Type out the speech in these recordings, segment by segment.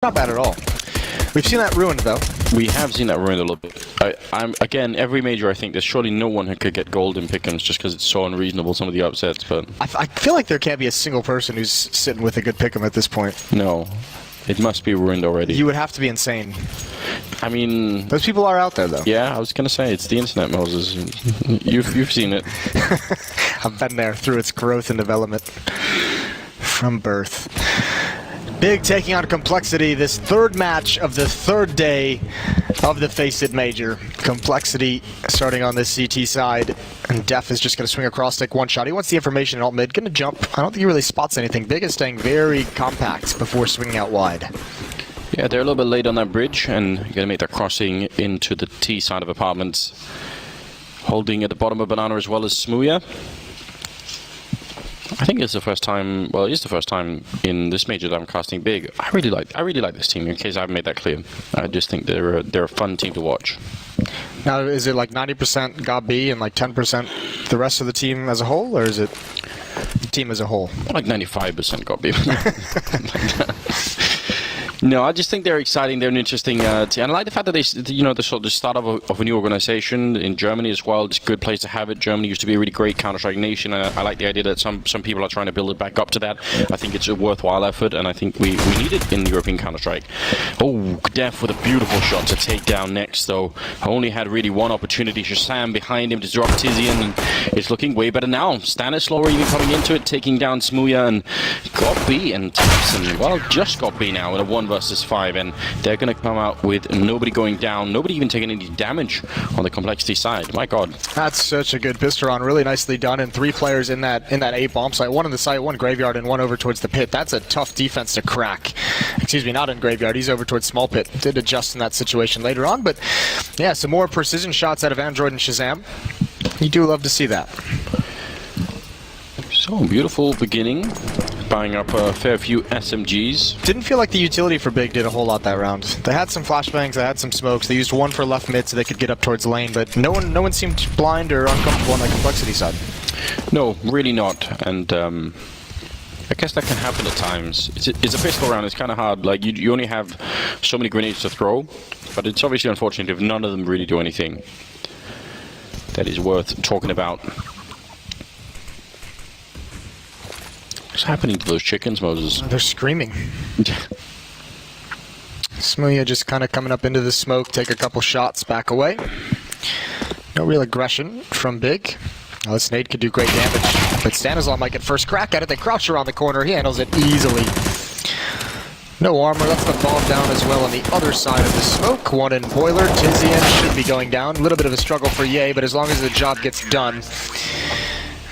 Not bad at all. We've seen that ruined, though. We have seen that ruined a little bit. Again, every major, I think there's surely no one who could get gold in pick'ems just because it's so unreasonable, some of the upsets, but... I feel like there can't be a single person who's sitting with a good pick'em at this point. No. It must be ruined already. You would have to be insane. I mean... Those people are out there, though. Yeah, I was going to say, it's the internet, Moses. You've seen it. I've been there through its growth and development. From birth. Big taking on compLexity, this third match of the third day of the FACEIT Major. compLexity starting on this CT side, and Def is just going to swing across, take one shot. He wants the information in alt mid, going to jump. I don't think he really spots anything. Big is staying very compact before swinging out wide. Yeah, they're a little bit late on that bridge, and going to make their crossing into the T side of apartments. Holding at the bottom of Banana as well as Smooya. I think it's the first time, well, it is the first time in this major that I'm casting Big. I really like this team, in case I haven't made that clear. I just think they're a fun team to watch. Now, is it like 90% GOB B and like 10% the rest of the team as a whole, or is it the team as a whole? Like 95% GOB B. No, I just think they're exciting. They're an interesting team. And I like the fact that they, you know, the start of a new organization in Germany as well. It's a good place to have it. Germany used to be a really great Counter-Strike nation. I like the idea that some people are trying to build it back up to that. I think it's a worthwhile effort, and I think we need it in European Counter-Strike. Oh, Def with a beautiful shot to take down next, though. Only had really one opportunity. Shazam behind him to drop Tizian, and it's looking way better now. Stanislaw even coming into it, taking down Smooya, and got B and Thompson. Well, just got B now in a 1 versus 5, and they're going to come out with nobody going down, nobody even taking any damage on the compLexity side. My god. That's such a good pistol round, really nicely done, and 3 players in that A bomb site, 1 in the site, 1 graveyard, and 1 over towards the pit. That's a tough defense to crack. Excuse me, not in graveyard, he's over towards small pit. Did adjust in that situation later on, but yeah, some more precision shots out of Android and Shazam. You do love to see that. So, beautiful beginning. Buying up a fair few SMGs. Didn't feel like the utility for Big did a whole lot that round. They had some flashbangs, they had some smokes, they used 1 for left mid so they could get up towards lane, but no one seemed blind or uncomfortable on the compLexity side. No, really not, and I guess that can happen at times. It's a pistol round, it's kind of hard, like you only have so many grenades to throw, but it's obviously unfortunate if none of them really do anything that is worth talking about. What's happening to those chickens, Moses? They're screaming. Smooya just kind of coming up into the smoke, take a couple shots, back away. No real aggression from Big. Now this nade could do great damage, but Stanislaw might get first crack at it. They crouch around the corner. He handles it easily. No armor. That's the bomb down as well on the other side of the smoke. 1 in Boiler. Tizian should be going down. A little bit of a struggle for Ye, but as long as the job gets done.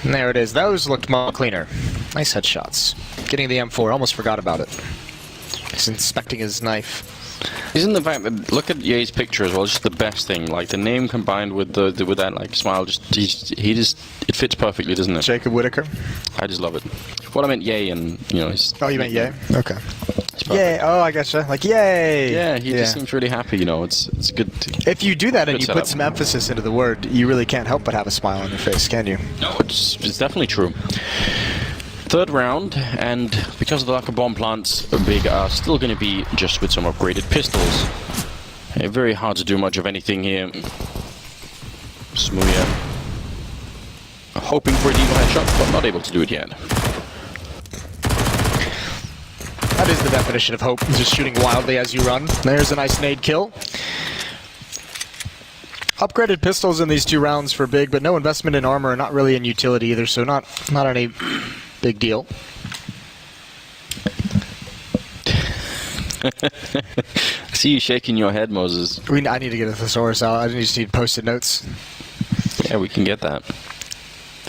And there it is. Those looked much cleaner. Nice headshots. Getting the M4, almost forgot about it. He's inspecting his knife. Isn't the fact that, look at Ye's picture as well, just the best thing. Like the name combined with with that like smile, it fits perfectly, doesn't it? Jacob Whitaker. I just love it. What I meant Ye, and you know, oh, you meant Ye? Okay. Yay! Oh, I gotcha. Like yay! Yeah, he just seems really happy. You know, it's good. If you do that and you put some emphasis into the word, you really can't help but have a smile on your face, can you? No, it's definitely true. Third round, and because of the lack of bomb plants, Big are still going to be just with some upgraded pistols. Very hard to do much of anything here. Smooya hoping for a deep headshot, but not able to do it yet. That is the definition of hope, just shooting wildly as you run. There's a nice nade kill. Upgraded pistols in these 2 rounds for Big, but no investment in armor, not really in utility either, so not any big deal. I see you shaking your head, Moses. I need to get a thesaurus out. I just need post-it notes. Yeah, we can get that.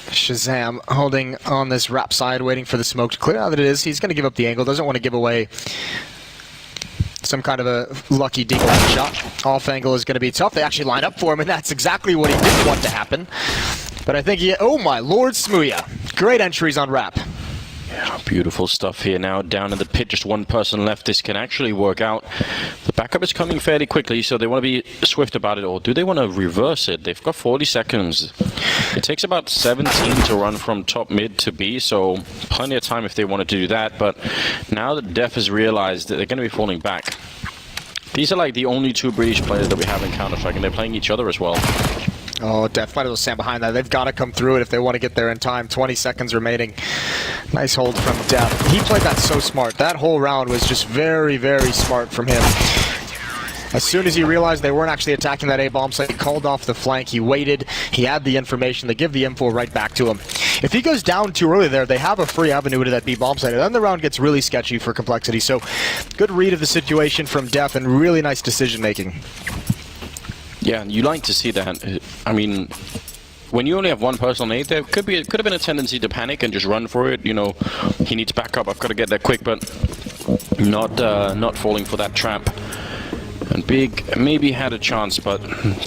Shazam holding on this wrap side, waiting for the smoke to clear. Now that it is, he's going to give up the angle. Doesn't want to give away some kind of a lucky deagle shot. Off angle is going to be tough. They actually line up for him, and that's exactly what he didn't want to happen. But I think oh my lord, Smooya. Great entries on wrap. Yeah, beautiful stuff here now. Down in the pit, just one person left. This can actually work out. The backup is coming fairly quickly, so they want to be swift about it. Or do they want to reverse it? They've got 40 seconds. It takes about 17 to run from top mid to B, so plenty of time if they wanted to do that. But now that Def has realized that they're going to be falling back. These are like the only two British players that we have in Counter-Strike, and they're playing each other as well. Oh, Def might as well stand behind that. They've got to come through it if they want to get there in time. 20 seconds remaining. Nice hold from Def. He played that so smart. That whole round was just very, very smart from him. As soon as he realized they weren't actually attacking that A bomb site, he called off the flank. He waited. He had the information. They give the info right back to him. If he goes down too early there, they have a free avenue to that B bomb site. And then the round gets really sketchy for compLexity. So good read of the situation from Def and really nice decision making. Yeah, you like to see that. I mean, when you only have one person on 8, there could have been a tendency to panic and just run for it. You know, he needs backup. I've got to get there quick, but not falling for that trap. And Big maybe had a chance, but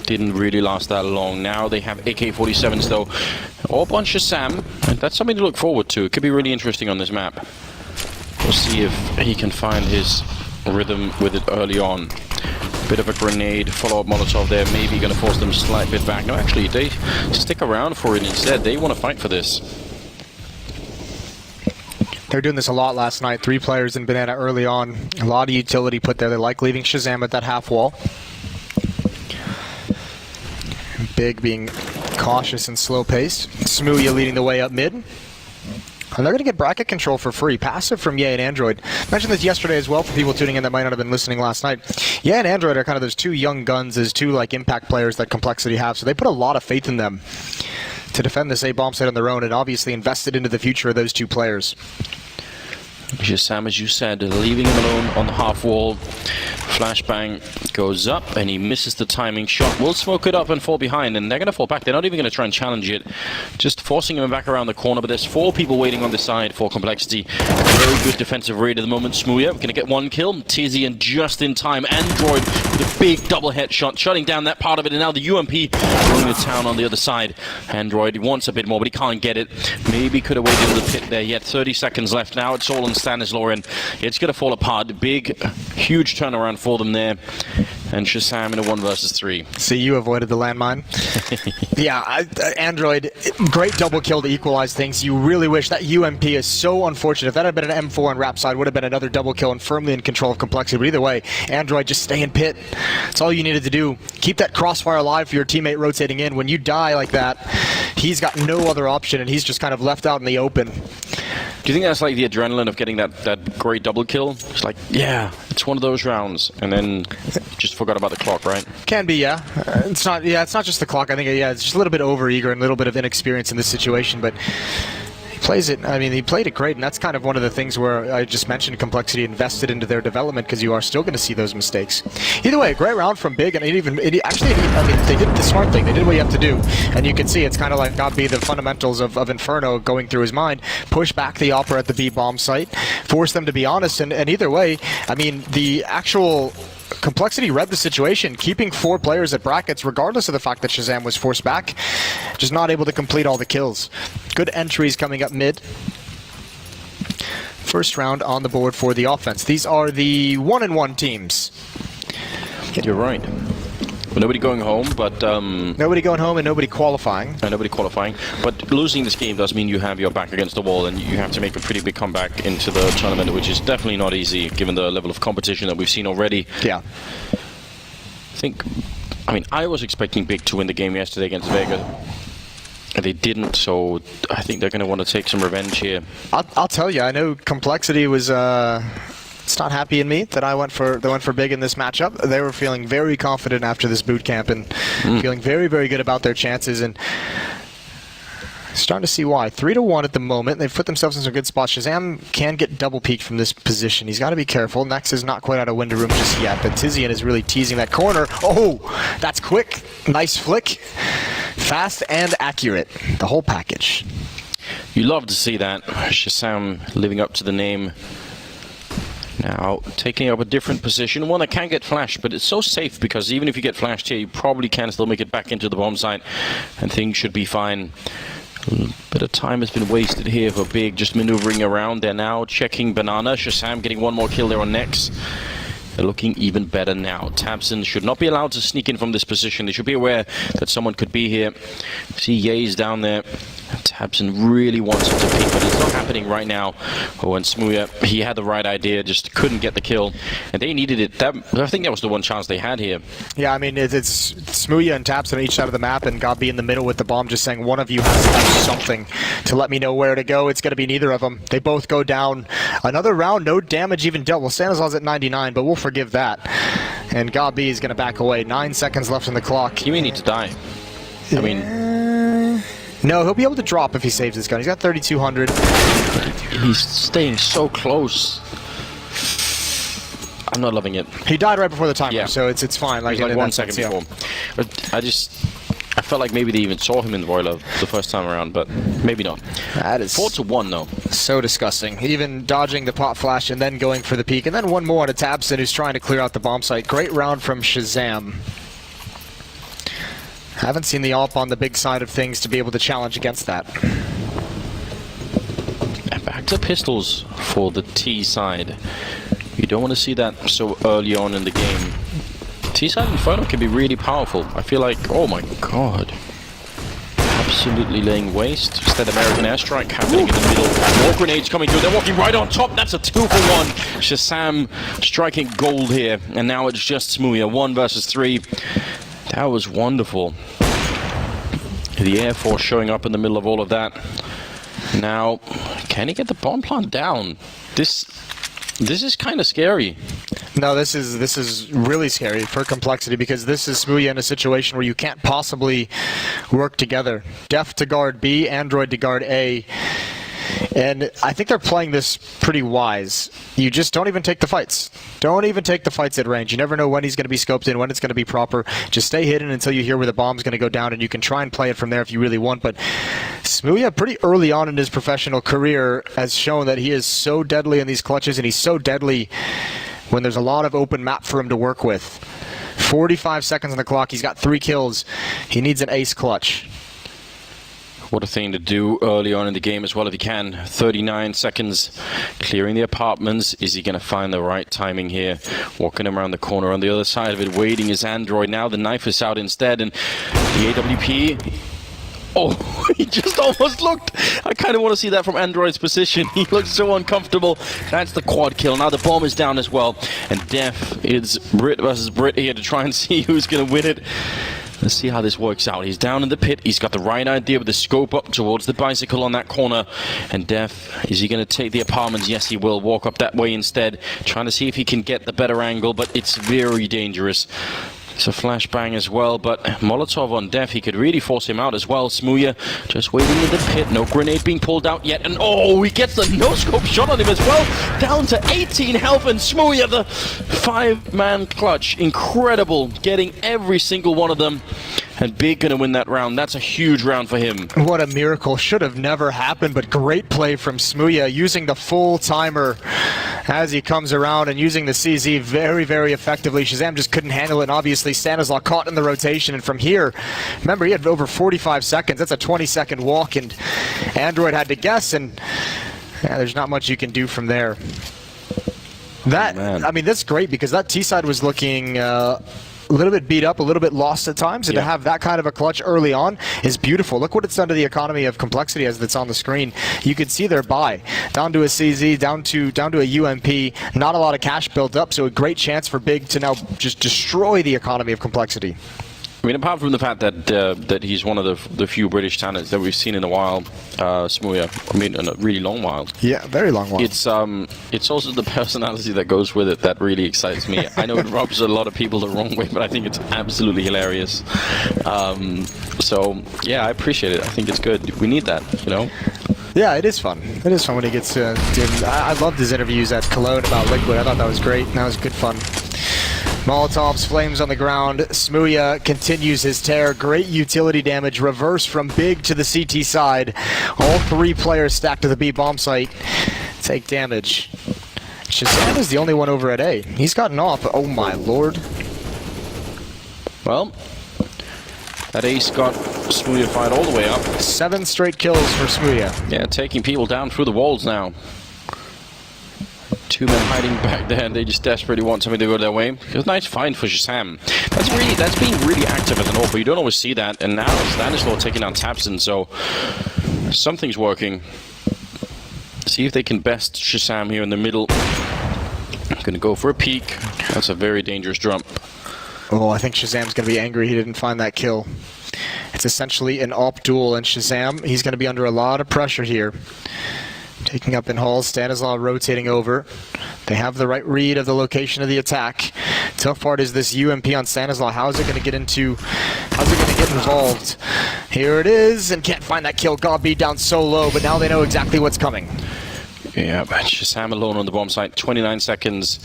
didn't really last that long. Now they have AK-47s though, or a bunch of Sam, and that's something to look forward to. It could be really interesting on this map. We'll see if he can find his rhythm with it early on. Bit of a grenade, follow-up Molotov there, maybe going to force them a slight bit back. No, actually, they stick around for it instead. They want to fight for this. They were doing this a lot last night. 3 players in Banana early on. A lot of utility put there. They like leaving Shazam at that half wall. Big being cautious and slow-paced. Smooya leading the way up mid. And they're going to get bracket control for free. Passive from Ye and Android. Mentioned this yesterday as well for people tuning in that might not have been listening last night. Ye and Android are kind of those 2 young guns, as 2 like impact players that compLexity have. So they put a lot of faith in them to defend this A bomb site on their own, and obviously invested into the future of those 2 players. Sam, as you said, leaving him alone on the half wall. Flashbang goes up and he misses the timing shot. Will smoke it up and fall behind, and they're going to fall back. They're not even going to try and challenge it. Just forcing him back around the corner, but there's 4 people waiting on the side for compLexity. Very good defensive raid at the moment. Smooya going to get 1 kill. Tizzy, and just in time. Android with a big double headshot, shutting down that part of it, and now the UMP going to town on the other side. Android wants a bit more, but he can't get it. Maybe could have waited in the pit there. He had 30 seconds left. Now it's all on Stanislaw, and it's going to fall apart. Big, huge turnaround for them there. And Shazam in a 1 versus 3. See, you avoided the landmine. Yeah, Android, great double kill to equalize things. You really wish that UMP is so unfortunate. If that had been an M4 on Rap side, would have been another double kill and firmly in control of compLexity. But either way, Android, just stay in pit. That's all you needed to do. Keep that crossfire alive for your teammate rotating in. When you die like that, he's got no other option, and he's just kind of left out in the open. Do you think that's like the adrenaline of getting that great double kill? It's like, yeah, it's one of those rounds, and then just forgot about the clock, right? Can be, yeah. It's not just the clock. I think, yeah, it's just a little bit over-eager and a little bit of inexperience in this situation, but he plays it. I mean, he played it great, and that's kind of one of the things where I just mentioned compLexity invested into their development, because you are still going to see those mistakes. Either way, great round from Big, and they did the smart thing. They did what you have to do, and you can see it's kind of like not be the fundamentals of Inferno going through his mind. Push back the Opera at the B bomb site, force them to be honest, and either way, I mean, the actual compLexity read the situation, keeping 4 players at brackets, regardless of the fact that Shazam was forced back, just not able to complete all the kills. Good entries coming up mid. First round on the board for the offense. These are the 1-1 teams. You're right. Well, nobody going home, but... nobody going home and nobody qualifying. And nobody qualifying. But losing this game does mean you have your back against the wall, and you have to make a pretty big comeback into the tournament, which is definitely not easy, given the level of competition that we've seen already. Yeah. I was expecting Big to win the game yesterday against Vega. They didn't, so I think they're going to want to take some revenge here. I'll tell you, I know compLexity was... It's not happy in me that they went for Big in this matchup. They were feeling very confident after this boot camp and feeling very, very good about their chances, and starting to see why. 3-1 at the moment. They've put themselves in some good spots. Shazam can get double peeked from this position. He's got to be careful. Nex is not quite out of window room just yet, but Tizian is really teasing that corner. Oh, that's quick. Nice flick. Fast and accurate. The whole package. You love to see that. Shazam living up to the name. Now, taking up a different position, one that can get flashed, but it's so safe because even if you get flashed here, you probably can still make it back into the bomb site, and things should be fine. A bit of time has been wasted here for Big, just maneuvering around there now, checking Banana. Shazam getting one more kill there on Nex. They're looking even better now. tabseN should not be allowed to sneak in from this position. They should be aware that someone could be here. See Ye's down there. tabseN really wants him to peek, but it's not happening right now. Oh, and Smooya, he had the right idea, just couldn't get the kill. And they needed it. I think that was the one chance they had here. Yeah, I mean, it's Smooya and tabseN on each side of the map, and Gobby in the middle with the bomb just saying, one of you has to have something to let me know where to go. It's going to be neither of them. They both go down. Another round, no damage even dealt. Well, Stanislaus at 99, but we'll forgive that. And Gobby is going to back away. 9 seconds left on the clock. He may need to die. I mean... No, he'll be able to drop if he saves his gun. He's got 3,200. He's staying so close. I'm not loving it. He died right before the timer, so it's fine. Like 1 second before. But I felt like maybe they even saw him in the boiler the first time around, but maybe not. That is 4-1 though. So disgusting. Even dodging the pot flash and then going for the peek, and then one more on a tabseN who's trying to clear out the bomb site. Great round from Shazam. Haven't seen the AWP on the big side of things to be able to challenge against that. And back to pistols for the T side. You don't want to see that so early on in the game. T-side Inferno can be really powerful. I feel like, oh my god. Absolutely laying waste. It's that American airstrike happening in the middle. More grenades coming through. They're walking right on top. That's a 2-for-1. Shazam striking gold here. And now it's just Smooya. 1 versus 3. That was wonderful. The Air Force showing up in the middle of all of that. Now, can he get the bomb plant down? This is kind of scary. No, this is really scary for compLexity, because this is Smooya in a situation where you can't possibly work together. Def to guard B, Android to guard A. And I think they're playing this pretty wise. You just don't even take the fights. Don't even take the fights at range. You never know when he's going to be scoped in, when it's going to be proper. Just stay hidden until you hear where the bomb's going to go down, and you can try and play it from there if you really want. But Smooya, pretty early on in his professional career, has shown that he is so deadly in these clutches, and he's so deadly when there's a lot of open map for him to work with. 45 seconds on the clock. He's got 3 kills. He needs an ace clutch. What a thing to do early on in the game as well if he can. 39 seconds, clearing the apartments. Is he going to find the right timing here? Walking around the corner on the other side of it, waiting his Android. Now the knife is out instead, and the AWP... Oh, he just almost looked. I kind of want to see that from Android's position. He looks so uncomfortable. That's the quad kill. Now the bomb is down as well. And Def is Brit versus Brit here to try and see who's going to win it. Let's see how this works out. He's down in the pit. He's got the right idea with the scope up towards the bicycle on that corner. And Def, is he going to take the apartments? Yes, he will. Walk up that way instead. Trying to see if he can get the better angle, but it's very dangerous. It's a flashbang as well, but Molotov on Def, he could really force him out as well. Smooya just waiting in the pit. No grenade being pulled out yet. And oh, he gets the no-scope shot on him as well. Down to 18 health, and Smooya, the 5-man clutch. Incredible. Getting every single one of them. And Big gonna win that round. That's a huge round for him. What a miracle. Should have never happened, but great play from Smooya, using the full timer as he comes around and using the CZ very, very effectively. Shazam just couldn't handle it, and obviously Stanislaus caught in the rotation. And from here, remember, he had over 45 seconds. That's a 20-second walk, and Android had to guess, and there's not much you can do from there. That, I mean, that's great, because that T-side was looking... a little bit beat up, a little bit lost at times, and to have that kind of a clutch early on is beautiful. Look what it's done to the economy of compLexity as it's on the screen. You can see their buy down to a CZ, down to a UMP. Not a lot of cash built up, so a great chance for Big to now just destroy the economy of compLexity. I mean, apart from the fact that that he's one of the few British talents that we've seen in a while, Smooya, I mean, in a really long while. Yeah, very long while. It's also the personality that goes with it that really excites me. I know it rubs a lot of people the wrong way, but I think it's absolutely hilarious. So, yeah, I appreciate it. I think it's good. We need that, you know? Yeah, it is fun. It is fun when he gets to... I loved his interviews at Cologne about Liquid. I thought that was great. That was good fun. Molotov's flames on the ground. Smooya continues his tear. Great utility damage. Reverse from Big to the CT side. All 3 players stacked to the B bomb site. Take damage. Shazam is the only one over at A. He's gotten off. Oh my lord. Well, that ace got Smoothie fired all the way up. 7 straight kills for Smoothie. Yeah, taking people down through the walls now. 2 men hiding back there, and they just desperately want something to go their way. It was a nice find for Shazam. That's being really active as an AWP. You don't always see that. And now Stanislaw taking down tabseN, so something's working. See if they can best Shazam here in the middle. Gonna go for a peek. That's a very dangerous jump. Oh, I think Shazam's gonna be angry he didn't find that kill. It's essentially an AWP duel, and Shazam, he's gonna be under a lot of pressure here. Taking up in halls, Stanislaw rotating over. They have the right read of the location of the attack. Tough part is this UMP on Stanislaw. How's it going to get involved? Here it is, and can't find that kill. GobB down so low, but now they know exactly what's coming. Yeah, but Shazam alone on the bomb site, 29 seconds.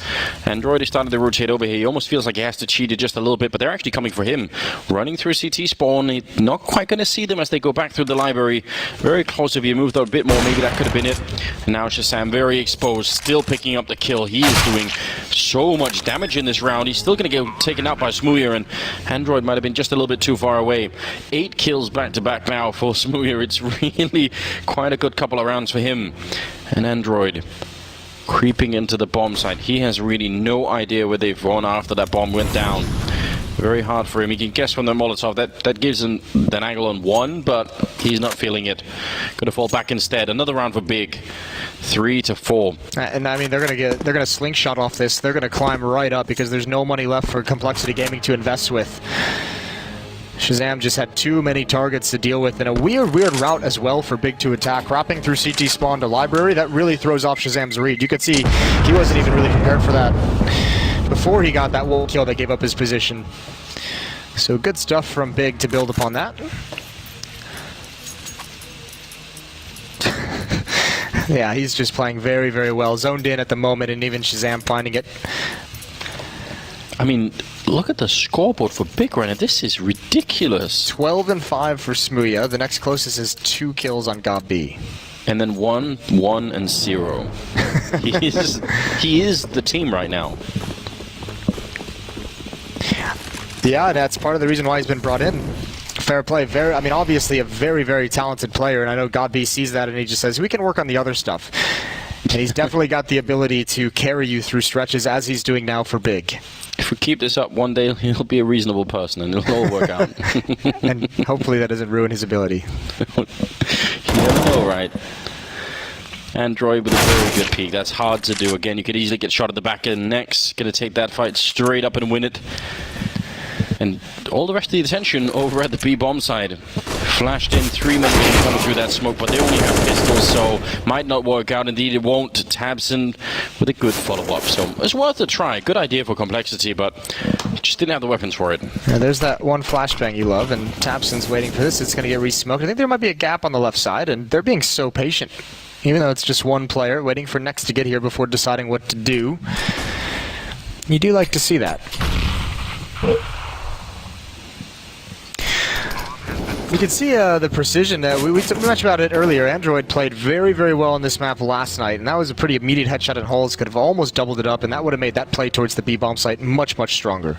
Android is starting to rotate over here. He almost feels like he has to cheat it just a little bit, but they're actually coming for him. Running through CT spawn, he's not quite going to see them as they go back through the library. Very close. If he moved out a bit more, maybe that could have been it. And now Shazam very exposed, still picking up the kill. He is doing so much damage in this round. He's still going to get taken out by Smoothie, and Android might have been just a little bit too far away. 8 kills back to back now for Smoothie. It's really quite a good couple of rounds for him. And Android creeping into the bomb site. He has really no idea where they've gone after that bomb went down. Very hard for him. He can guess from the Molotov. That gives him an angle on 1, but he's not feeling it. Gonna fall back instead. Another round for Big. 3-4. And I mean, they're gonna slingshot off this. They're gonna climb right up because there's no money left for compLexity Gaming to invest with. Shazam just had too many targets to deal with, and a weird route as well for Big to attack. Wrapping through CT spawn to library, that really throws off Shazam's read. You could see he wasn't even really prepared for that before he got that wall kill that gave up his position. So good stuff from Big to build upon that. Yeah, he's just playing very well. Zoned in at the moment, and even Shazam finding it. I mean, look at the scoreboard for Big right now. This is ridiculous. 12 and 5 for Smoothie. The next closest is 2 kills on GobB. And then 1, 1, and 0. he is the team right now. Yeah, that's part of the reason why he's been brought in. Fair play. I mean, obviously a very talented player, and I know GobB sees that and he just says, we can work on the other stuff. And he's definitely got the ability to carry you through stretches as he's doing now for Big. If we keep this up, one day he'll be a reasonable person and it'll all work out. And hopefully that doesn't ruin his ability. You never know, right? Android with a very good peek. That's hard to do. Again, you could easily get shot at the back of the next. Going to take that fight straight up and win it. And all the rest of the attention over at the B bomb side. Flashed in, 3 men coming through that smoke, but they only have pistols, so might not work out. Indeed, it won't. tabseN with a good follow-up, so it's worth a try. Good idea for compLexity, but just didn't have the weapons for it. Yeah, there's that one flashbang you love, and tabseN's waiting for this. It's going to get re-smoked. I think there might be a gap on the left side, and they're being so patient. Even though it's just one player, waiting for next to get here before deciding what to do. You do like to see that. You can see the precision. We mentioned about it earlier. Android played very, very well on this map last night, and that was a pretty immediate headshot at holes. Could have almost doubled it up, and that would have made that play towards the B-bomb site much, much stronger.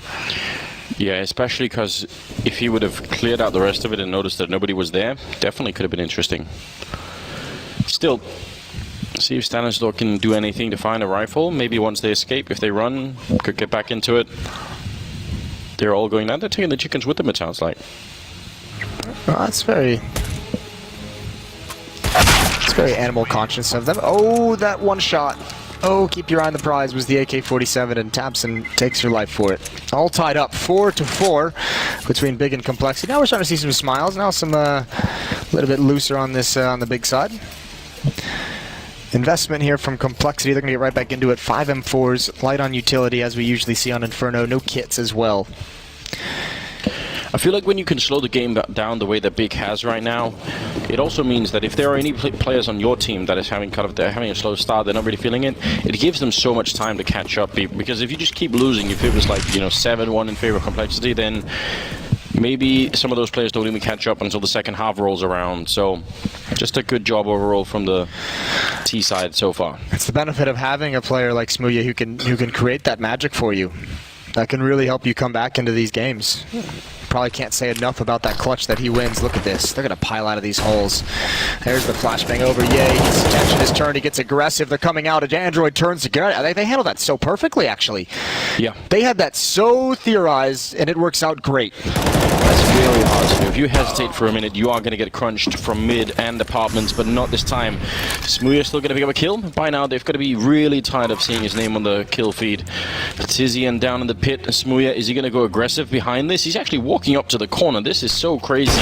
Yeah, especially because if he would have cleared out the rest of it and noticed that nobody was there, definitely could have been interesting. Still, see if Stanislaw can do anything to find a rifle. Maybe once they escape, if they run, could get back into it. They're all going down. They're taking the chickens with them, it sounds like. Well, that's very animal conscious of them. Oh, that one shot. Oh, keep your eye on the prize was the AK-47, and tabseN takes her life for it. All tied up, 4-4 between Big and compLexity. Now we're starting to see some smiles. Now some a little bit looser on this on the Big side. Investment here from compLexity. They're going to get right back into it. 5 M4s, light on utility as we usually see on Inferno. No kits as well. I feel like when you can slow the game down the way that Big has right now, it also means that if there are any players on your team that is having they're having a slow start, they're not really feeling it, it gives them so much time to catch up. Because if you just keep losing, if it was like, 7-1 in favor of compLexity, then maybe some of those players don't even catch up until the second half rolls around. So just a good job overall from the T side so far. It's the benefit of having a player like Smoothie who can create that magic for you. That can really help you come back into these games. Probably can't say enough about that clutch that he wins. Look at this. They're going to pile out of these holes. There's the flashbang over. Yay, he's attention his turn. He gets aggressive. They're coming out. Android turns to get. They handled that so perfectly, actually. Yeah. They had that so theorized, and it works out great. That's really hard to do. If you hesitate for a minute, you are going to get crunched from mid and apartments, but not this time. Smooya's still going to pick up a kill. By now, they've got to be really tired of seeing his name on the kill feed. Tizian down in the pit. Smooya, is he going to go aggressive behind this? He's actually walking up to the corner. This is so crazy.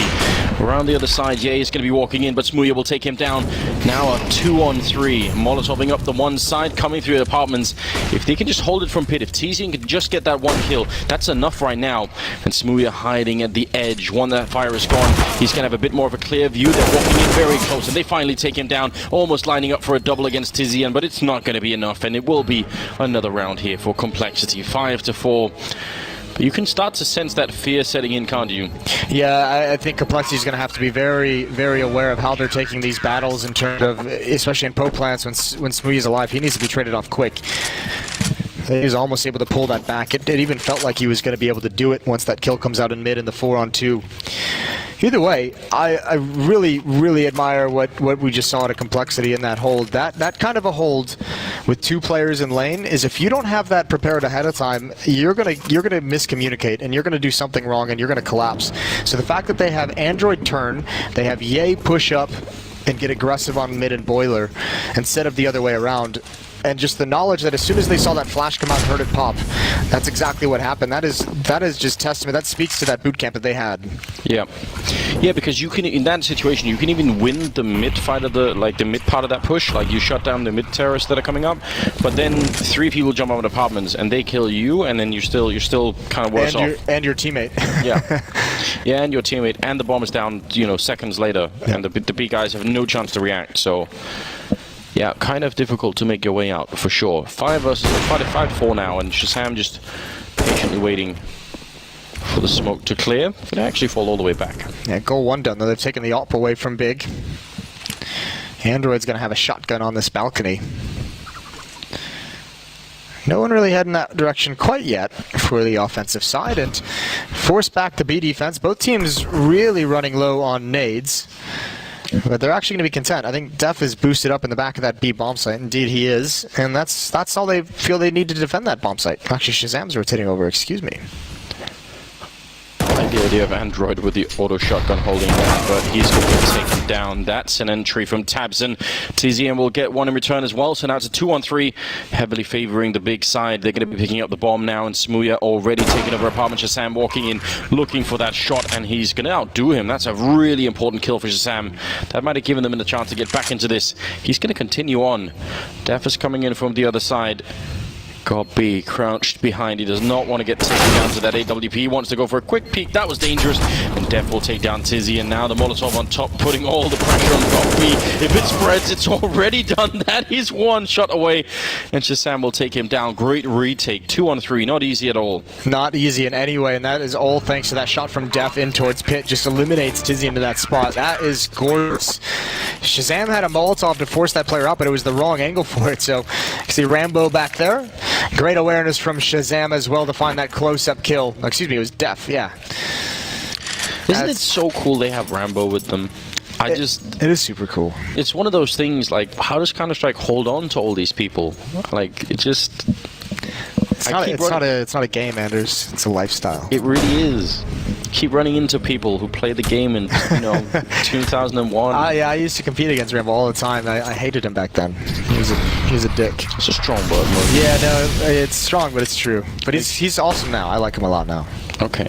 Around the other side, Ye is going to be walking in, but Smooya will take him down. Now a 2-on-3. Molotoving up the one side, coming through the apartments. If they can just hold it from pit, if Tizian can just get that one kill, that's enough right now. And Smooya hiding at the edge. One that fire is gone, he's going to have a bit more of a clear view. They're walking in very close, and they finally take him down, almost lining up for a double against Tizian, but it's not going to be enough, and it will be another round here for compLexity. 5-4. But you can start to sense that fear setting in, can't you? Yeah, I think compLexity is going to have to be very, very aware of how they're taking these battles in terms of, especially in Pope plants when Smooya's alive. He needs to be traded off quick. He was almost able to pull that back. It even felt like he was going to be able to do it once that kill comes out in mid in the 4-on-2. Either way, I really, really admire what we just saw at a compLexity in that hold. That kind of a hold with two players in lane is, if you don't have that prepared ahead of time, you're gonna miscommunicate, and you're gonna do something wrong, and you're gonna collapse. So the fact that they have Android turn, they have Ye push up and get aggressive on mid and boiler instead of the other way around, and just the knowledge that as soon as they saw that flash come out and heard it pop, that's exactly what happened. That is just testament. That speaks to that boot camp that they had. Yeah, because you can, in that situation, you can even win the mid fight of the mid part of that push. Like, you shut down the mid terrorists that are coming up, but then 3 people jump out of apartments and they kill you, and then you're still kind of worse off. And your teammate. Yeah, and your teammate, and the bomb is down, seconds later, and the B guys have no chance to react. So. Yeah, kind of difficult to make your way out, for sure. 5-4 now, and Shazam just patiently waiting for the smoke to clear. Could actually fall all the way back. Yeah, goal 1 done, though. They've taken the AWP away from Big. Android's going to have a shotgun on this balcony. No one really heading that direction quite yet for the offensive side, and force back the B defense. Both teams really running low on nades. But they're actually going to be content. I think Def is boosted up in the back of that B bomb site. Indeed, he is. And that's all they feel they need to defend that bomb site. Actually, Shazam's rotating over. Excuse me. I like the idea of Android with the auto shotgun holding that, but he's going to get taken down. That's an entry from Tabson. TZM will get one in return as well, so now it's a 2-on-3, heavily favoring the big side. They're going to be picking up the bomb now, and Smooya already taking over apartment. Shazam walking in, looking for that shot, and he's going to outdo him. That's a really important kill for Shazam. That might have given them a chance to get back into this. He's going to continue on. Def is coming in from the other side. Got B crouched behind. He does not want to get taken down to that AWP. He wants to go for a quick peek. That was dangerous. And Def will take down Tizzy. And now the Molotov on top, putting all the pressure on Got B. If it spreads, it's already done. That is one shot away. And Shazam will take him down. Great retake. 2-on-3. Not easy at all. Not easy in any way. And that is all thanks to that shot from Def in towards Pit. Just eliminates Tizzy into that spot. That is gorgeous. Shazam had a Molotov to force that player out, but it was the wrong angle for it. So you see Rambo back there. Great awareness from Shazam as well to find that close-up kill. Excuse me, it was Def, yeah. Isn't it so cool they have Rambo with them? It is super cool. It's one of those things, like, how does Counter-Strike hold on to all these people? Like, it just... It's not a game, Anders. It's a lifestyle. It really is. Keep running into people who play the game in 2001. Yeah, I used to compete against Rambo all the time. I hated him back then. He was a dick. It's a strong word. Yeah, no, it's strong, but it's true. But he's awesome now. I like him a lot now. Okay.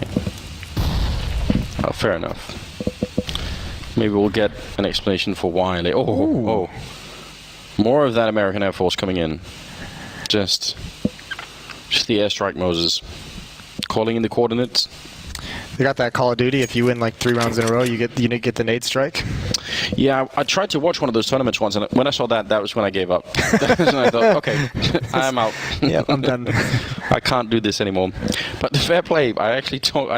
Oh, fair enough. Maybe we'll get an explanation for why. Oh. More of that American Air Force coming in. Just the airstrike, Moses. Calling in the coordinates. They got that Call of Duty. If you win like 3 rounds in a row, you get the nade strike. Yeah, I tried to watch one of those tournaments once, and when I saw that was when I gave up. And I thought, okay, I'm out. Yeah, I'm done. I can't do this anymore. But fair play. I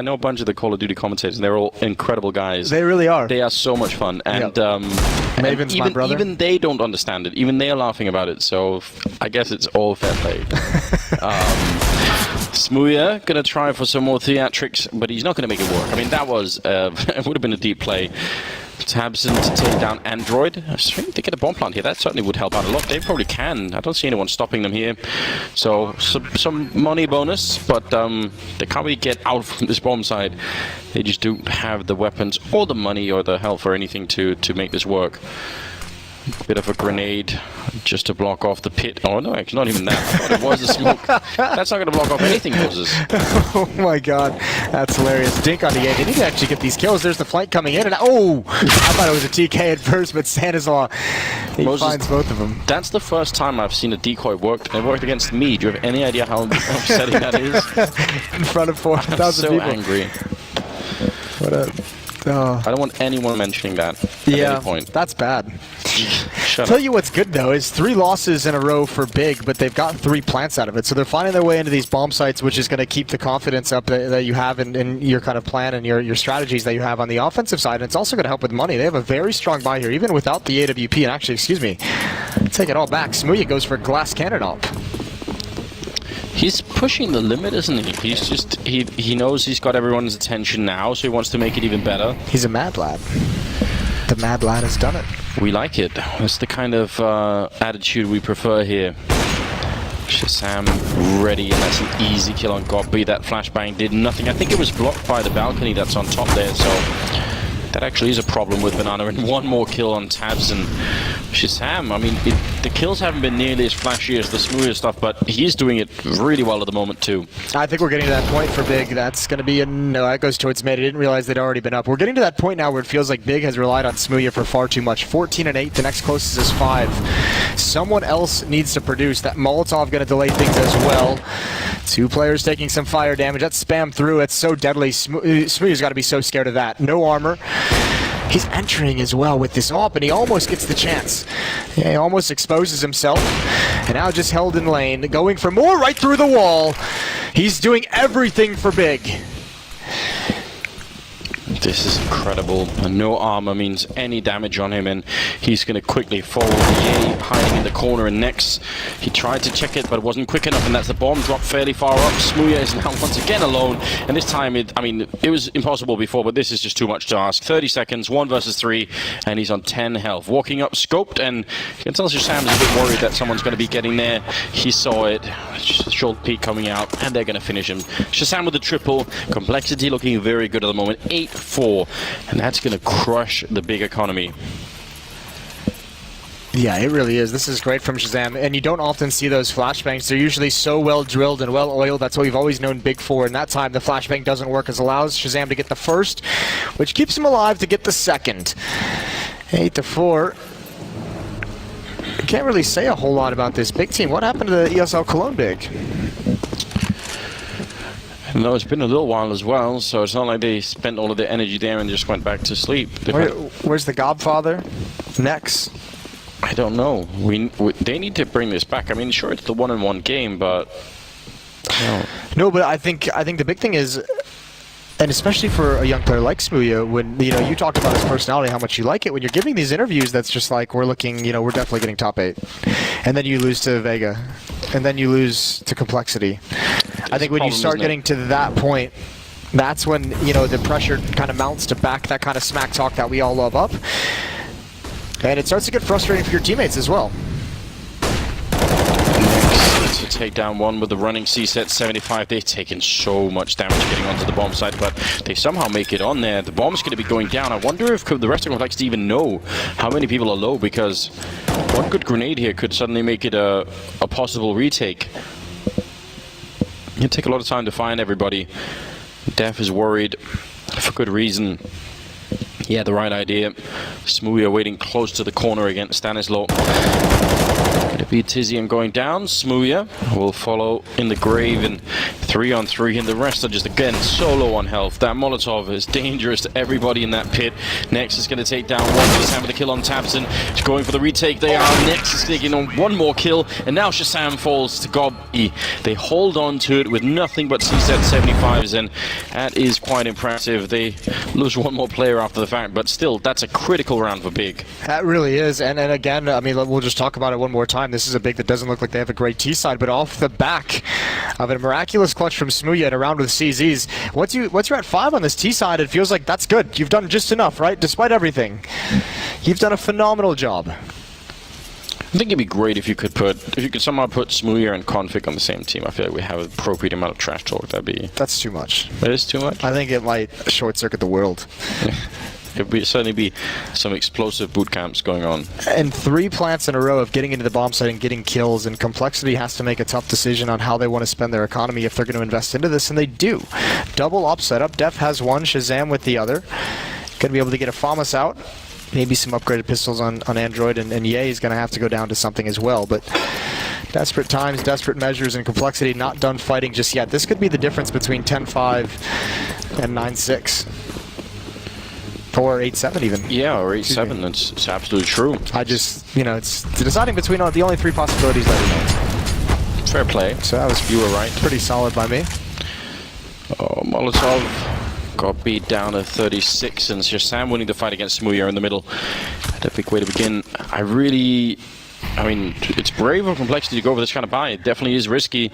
know a bunch of the Call of Duty commentators, and they're all incredible guys. They really are. They are so much fun, and Maven's my brother. Even they don't understand it. Even they are laughing about it. So I guess it's all fair play. Smooya gonna try for some more theatrics, but he's not gonna make it work. I mean, that was it would have been a deep play. Tabson to take down Android. I think they get a bomb plant here. That certainly would help out a lot. They probably can. I don't see anyone stopping them here. So some money bonus, but they can't really get out from this bomb side. They just don't have the weapons or the money or the health or anything to make this work. Bit of a grenade just to block off the pit. Oh no, actually not even that. I thought it was a smoke. That's not going to block off anything, Moses. Oh my god, that's hilarious. Dink on the A. They need to actually get these kills. There's the flank coming in, and oh! I thought it was a TK at first, but Stanislaw, he Moses, finds both of them. That's the first time I've seen a decoy work, and it worked against me. Do you have any idea how upsetting that is? In front of 4,000 people. I'm so angry. What a... Oh. I don't want anyone mentioning that at any point. That's bad. Shut Tell up. you what's good though is 3 losses in a row for Big, but they've got 3 plants out of it. So they're finding their way into these bomb sites, which is going to keep the confidence up that you have in your kind of plan and your strategies that you have on the offensive side. And it's also going to help with money. They have a very strong buy here, even without the AWP. And actually, excuse me, take it all back. Smooya goes for glass cannon up. He's pushing the limit, isn't he? He's just he knows he's got everyone's attention now, so he wants to make it even better. He's a mad lad. The mad lad has done it. We like it. That's the kind of attitude we prefer here. Shazam ready, and that's an easy kill on Godby. That flashbang did nothing. I think it was blocked by the balcony that's on top there, so that actually is a problem with Banana. And one more kill on Tabs and Shazam. I mean, the kills haven't been nearly as flashy as the smoother stuff, but he's doing it really well at the moment too. I think we're getting to that point for Big. That's going to be a no. That goes towards mid. I didn't realize they'd already been up. We're getting to that point now where it feels like Big has relied on Smooya for far too much. 14 and 8. The next closest is 5. Someone else needs to produce. That Molotov going to delay things as well. 2 players taking some fire damage. That's spam through. It's so deadly. Smooya's got to be so scared of that. No armor. He's entering as well with this AWP, and he almost gets the chance. Yeah, he almost exposes himself, and now just held in lane, going for more right through the wall. He's doing everything for Big. This is incredible. And no armor means any damage on him, and he's going to quickly fall. Yay, hiding in the corner, and next he tried to check it, but it wasn't quick enough, and that's the bomb dropped fairly far up. Smooya is now once again alone, and this time, it was impossible before, but this is just too much to ask. 30 seconds, 1 versus 3, and he's on 10 health. Walking up, scoped, and you can tell Sam's a bit worried that someone's going to be getting there. He saw it. Short peek coming out, and they're going to finish him. Shazam with the triple. compLexity looking very good at the moment. 8-4, and that's going to crush the Big economy. Yeah, it really is. This is great from Shazam, and you don't often see those flashbangs. They're usually so well drilled and well oiled. That's what we've always known Big for, and that time the flashbang doesn't work, as allows Shazam to get the first, which keeps him alive to get the second. 8-4. I can't really say a whole lot about this Big team. What happened to the ESL Cologne Big? No, it's been a little while as well, so it's not like they spent all of their energy there and just went back to sleep. Where's the Godfather? Next? I don't know. They need to bring this back. I mean, sure, it's the one-on-one game, but no, but I think the big thing is, and especially for a young player like Smooya, when you talk about his personality, how much you like it, when you're giving these interviews, that's just like, we're looking, we're definitely getting top 8, and then you lose to Vega, and then you lose to compLexity. I think when you start getting to that point, that's when the pressure kind of mounts to back that kind of smack talk that we all love up, and it starts to get frustrating for your teammates as well. To take down one with the running C-set 75. They've taken so much damage getting onto the bomb site, but they somehow make it on there. The bomb's going to be going down. I wonder if the rest of compLexity even know how many people are low, because one good grenade here could suddenly make it a possible retake. It'll take a lot of time to find everybody. Def is worried for good reason. He had the right idea. Smooya waiting close to the corner against Stanislaw. Going to be Tizian going down. Smooya will follow in the grave, and 3-on-3, and the rest are just again so low on health. That Molotov is dangerous to everybody in that pit. Next is going to take down one. Shazam with a kill on Tabson. He's going for the retake. They are. Next is taking on one more kill, and now Shazam falls to Godby. They hold on to it with nothing but C-set 75s, and that is quite impressive. They lose one more player after the fact, but still, that's a critical round for Big. That really is, and again, I mean, we'll just talk about it one more time. time, this is a big that doesn't look like they have a great T-side, but off the back of a miraculous clutch from Smooya and around with CZs. Once you're at 5 on this T-side, it feels like that's good. You've done just enough, right? Despite everything. You've done a phenomenal job. I think it'd be great if you could somehow put Smooya and Config on the same team. I feel like we have an appropriate amount of trash talk. That's too much. It is too much? I think it might short circuit the world. It'd certainly be some explosive boot camps going on. And 3 plants in a row of getting into the bomb site and getting kills, and compLexity has to make a tough decision on how they want to spend their economy if they're going to invest into this, and they do. Double up setup. Def has one, Shazam with the other. Going to be able to get a FAMAS out. Maybe some upgraded pistols on Android, and Ye is going to have to go down to something as well. But desperate times, desperate measures, and compLexity not done fighting just yet. This could be the difference between 10-5 and 9-6. Or 8-7 even. Yeah, or 8-7. It's absolutely true. I just, it's deciding between the only 3 possibilities that we know. Fair play. So that was, you were right. Pretty solid by me. Oh, Molotov got beat down at 36, and Shazam winning the fight against Smooya in the middle. Had a big way to begin. I mean, it's brave of compLexity to go for this kind of buy. It definitely is risky.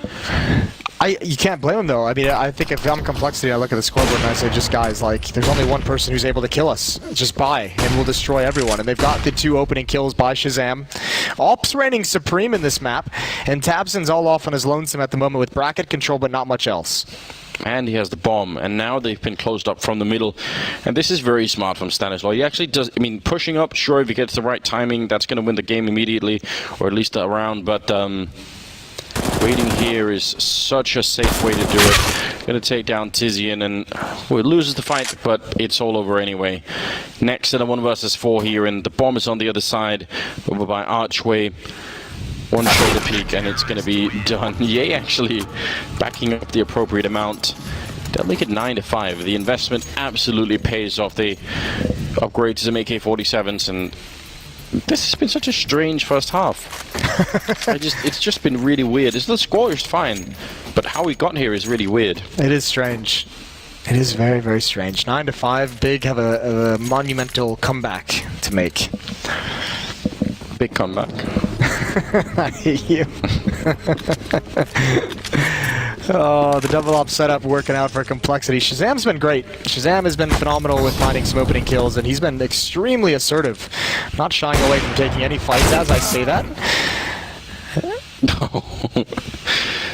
You can't blame him, though. I mean, I think if I'm compLexity, I look at the scoreboard and I say, just guys, there's only one person who's able to kill us. Just buy, and we'll destroy everyone. And they've got the 2 opening kills by Shazam. Ops reigning supreme in this map, and Tabson's all off on his lonesome at the moment with bracket control, but not much else. And he has the bomb, and now they've been closed up from the middle. And this is very smart from Stanislaw. He actually does, pushing up, sure, if he gets the right timing, that's going to win the game immediately, or at least a round, but waiting here is such a safe way to do it. Going to take down Tizian, and well, it loses the fight, but it's all over anyway. Next in a 1 versus 4 here, and the bomb is on the other side, over by Archway. One shoulder peek, and it's going to be done. Yay, actually backing up the appropriate amount. They'll make it 9-5. The investment absolutely pays off. They upgrade to some AK-47s, and this has been such a strange first half. It's just been really weird. The score is fine, but how we got here is really weird. It is strange. It is very, very strange. 9-5. Big have a monumental comeback to make. Big comeback. I hate you. Oh, the double op setup working out for compLexity. Shazam's been great. Shazam has been phenomenal with finding some opening kills, and he's been extremely assertive, not shying away from taking any fights as I say that.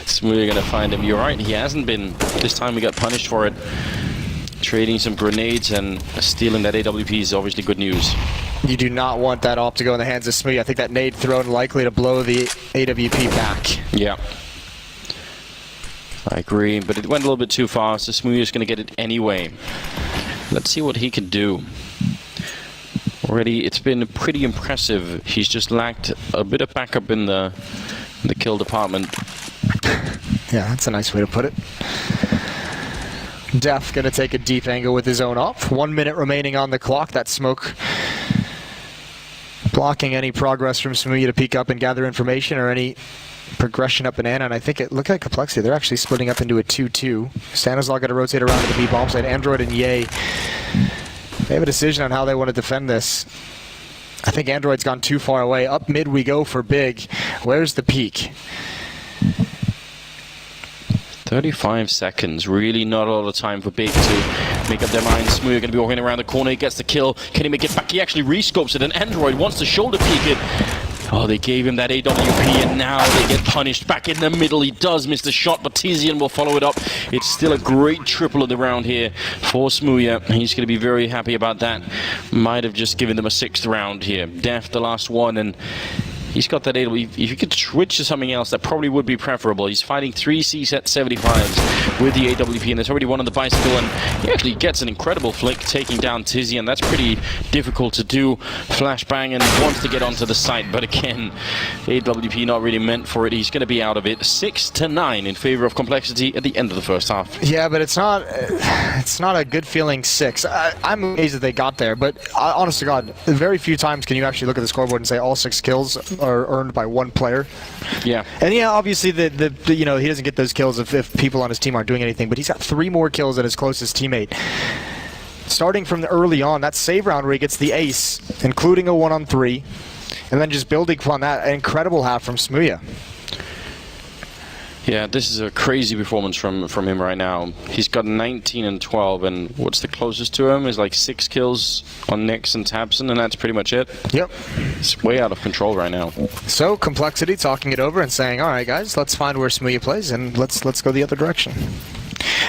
Smooya gonna find him. You're right, he hasn't been. This time we got punished for it. Trading some grenades and stealing that AWP is obviously good news. You do not want that op to go in the hands of Smooya. I think that nade thrown likely to blow the AWP back. Yeah. I agree, but it went a little bit too fast. So Smooya's going to get it anyway. Let's see what he can do. Already, it's been pretty impressive. He's just lacked a bit of backup in the kill department. Yeah, that's a nice way to put it. Def going to take a deep angle with his own op. 1 minute remaining on the clock. That smoke blocking any progress from Smooya to peek up and gather information or any progression up banana. And I think it looked like compLexity. They're actually splitting up into a 2-2. Stanislaw got to rotate around to the B bomb side. Android and Ye, they have a decision on how they want to defend this. I think Android's gone too far away. Up mid we go for Big. Where's the peak? 35 seconds, really not a lot of time for Big to make up their minds. Smooya going to be walking around the corner, he gets the kill. Can he make it back? He actually rescopes it, and Android wants to shoulder peek it. Oh, they gave him that AWP, and now they get punished. Back in the middle, he does miss the shot, but Tizian will follow it up. It's still a great triple of the round here for Smooya. He's going to be very happy about that. Might have just given them a 6th round here. Def, the last one, and he's got that AWP. If he could switch to something else, that probably would be preferable. He's fighting 3 CSET 75s with the AWP, and there's already one on the bicycle, and he actually gets an incredible flick, taking down Tizian. That's pretty difficult to do. Flashbang, and wants to get onto the site, but again, AWP not really meant for it. He's going to be out of it. 6-9 in favor of compLexity at the end of the first half. Yeah, but it's not a good feeling 6. I'm amazed that they got there, but honest to God, very few times can you actually look at the scoreboard and say all 6 kills are earned by one player. Yeah. And yeah, obviously the he doesn't get those kills if people on his team aren't doing anything, but he's got 3 more kills than his closest teammate. Starting from the early on, that save round where he gets the ace, including a 1-on-3, And then just building upon that, an incredible half from Smooya. Yeah, this is a crazy performance from him right now. He's got 19 and 12, and what's the closest to him is like 6 kills on Nyx and tabseN, and that's pretty much it. Yep. It's way out of control right now. So compLexity talking it over and saying, all right, guys, let's find where Smooya plays, and let's go the other direction.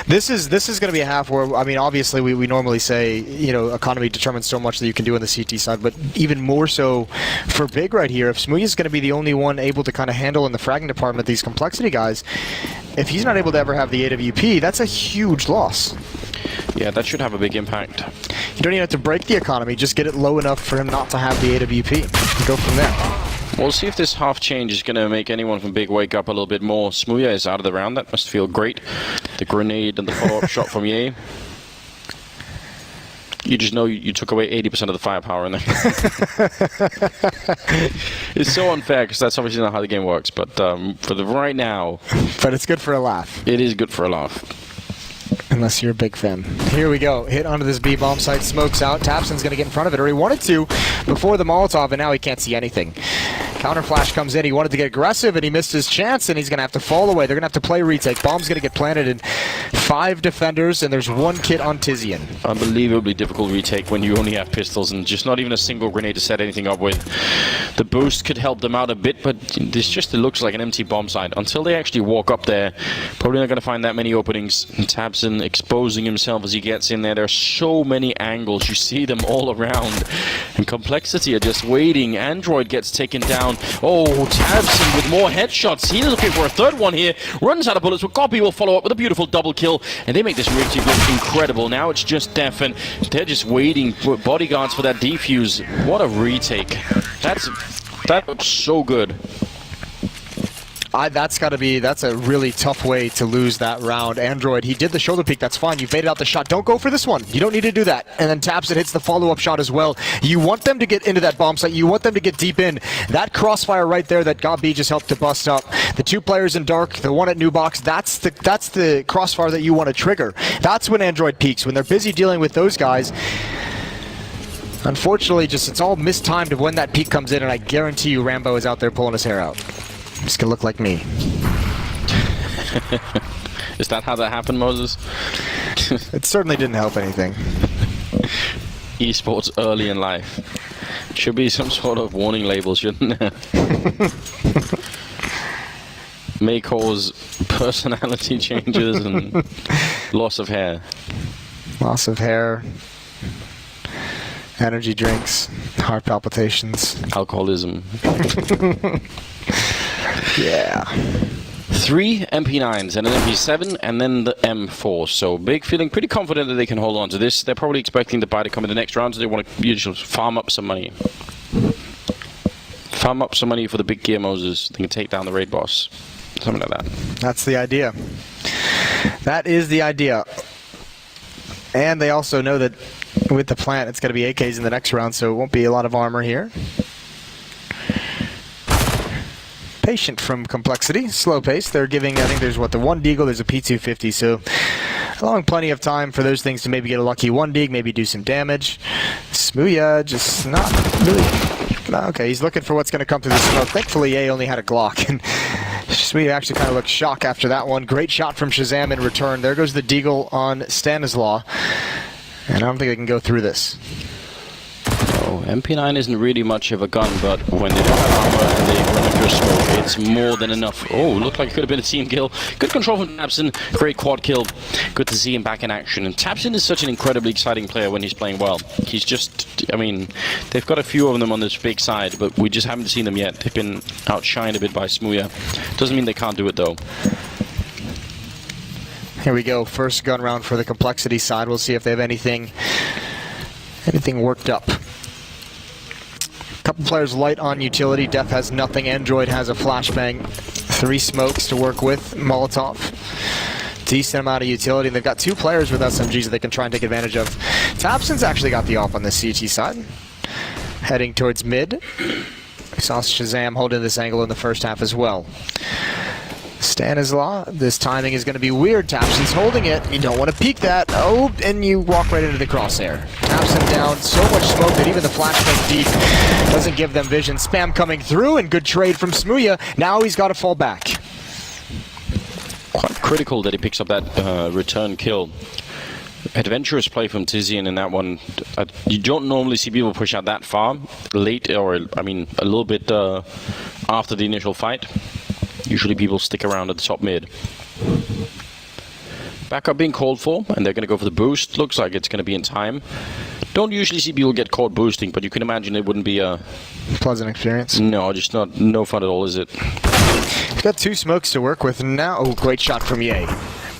This is going to be a half where, I mean, obviously we normally say, you know, economy determines so much that you can do on the CT side, but even more so for Big right here. If Smooya is going to be the only one able to kind of handle in the fragging department these compLexity guys, if he's not able to ever have the AWP, that's a huge loss. Yeah, that should have a big impact. You don't even have to break the economy, just get it low enough for him not to have the AWP and go from there. We'll see if this half change is going to make anyone from Big wake up a little bit more. Smooya is out of the round. That must feel great. The grenade and the follow-up shot from Ye. You just know you took away 80% of the firepower in there. It's so unfair because that's obviously not how the game works. But for the right now... But it's good for a laugh. It is good for a laugh. Unless you're a big fan. Here we go. Hit onto this B bomb site. Smokes out. tabseN's going to get in front of it, or he wanted to before the Molotov, and now he can't see anything. Counter flash comes in. He wanted to get aggressive, and he missed his chance, and he's going to have to fall away. They're going to have to play retake. Bomb's going to get planted in 5 defenders, and there's 1 kit on Tizian. Unbelievably difficult retake when you only have pistols and just not even a single grenade to set anything up with. The boost could help them out a bit, but this just looks like an empty bomb site. Until they actually walk up there, probably not going to find that many openings. And tabseN exposing himself as he gets in there. There are so many angles. You see them all around. And compLexity are just waiting. Android gets taken down. Oh, tabseN with more headshots. He's looking for a third one here. Runs out of bullets, but Goppy will follow up with a beautiful double kill. And they make this rig look incredible. Now it's just Def, and they're just waiting for bodyguards for that defuse. What a retake. That looks so good. That's a really tough way to lose that round. Android, he did the shoulder peek, that's fine. You baited out the shot. Don't go for this one. You don't need to do that. And then tabseN hits the follow-up shot as well. You want them to get into that bomb site. You want them to get deep in. That crossfire right there that Goppy just helped to bust up. The 2 players in dark, the one at new box, that's the crossfire that you want to trigger. That's when Android peaks, when they're busy dealing with those guys. Unfortunately, it's all mistimed of when that peak comes in, and I guarantee you Rambo is out there pulling his hair out. It's gonna look like me. Is that how that happened, Moses? It certainly didn't help anything. Esports early in life. Should be some sort of warning label, shouldn't there? May cause personality changes and loss of hair. Loss of hair. Energy drinks. Heart palpitations. Alcoholism. Yeah. 3 MP9s and an MP7 and then the M4. So Big feeling pretty confident that they can hold on to this. They're probably expecting the buy to come in the next round, so they want to usually farm up some money. Farm up some money for the big gear Moses. They can take down the raid boss. Something like that. That's the idea. That is the idea. And they also know that with the plant, it's going to be AKs in the next round, so it won't be a lot of armor here. Patient from compLexity, slow pace. They're giving, I think there's the 1 deagle, there's a P250, so allowing plenty of time for those things to maybe get a lucky 1 dig, maybe do some damage. Smooya just not really. Okay, he's looking for what's going to come through the smoke. Thankfully, A only had a Glock, and Smooya actually kind of looked shocked after that one. Great shot from Shazam in return. There goes the deagle on Stanislaw, and I don't think they can go through this. MP9 isn't really much of a gun, but when they don't have armor and they run into a smoke, it's more than enough. Oh, looked like it could have been a team kill. Good control from tabseN. Great quad kill. Good to see him back in action. And tabseN is such an incredibly exciting player when he's playing well. He's just, I mean, they've got a few of them on this big side, but we just haven't seen them yet. They've been outshined a bit by Smooya. Doesn't mean they can't do it, though. Here we go. First gun round for the compLexity side. We'll see if they have anything worked up. Couple players light on utility. Def has nothing. Android has a flashbang. 3 smokes to work with. Molotov. Decent amount of utility. And they've got 2 players with SMGs that they can try and take advantage of. tabseN's actually got the off on the CT side. Heading towards mid. We saw Shazam holding this angle in the first half as well. Stanislaw, this timing is going to be weird. Tapson's holding it. You don't want to peek that. Oh, and you walk right into the crosshair. Tapson down. So much smoke that even the flashbang deep doesn't give them vision. Spam coming through, and good trade from Smooya. Now he's got to fall back. Quite critical that he picks up that return kill. Adventurous play from Tizian in that one. You don't normally see people push out that far late, or I mean a little bit after the initial fight. Usually people stick around at the top mid. Backup being called for, and they're going to go for the boost. Looks like it's going to be in time. Don't usually see people get caught boosting, but you can imagine it wouldn't be a pleasant experience. No, just no fun at all, is it? He's got 2 smokes to work with now. Oh, great shot from Ye.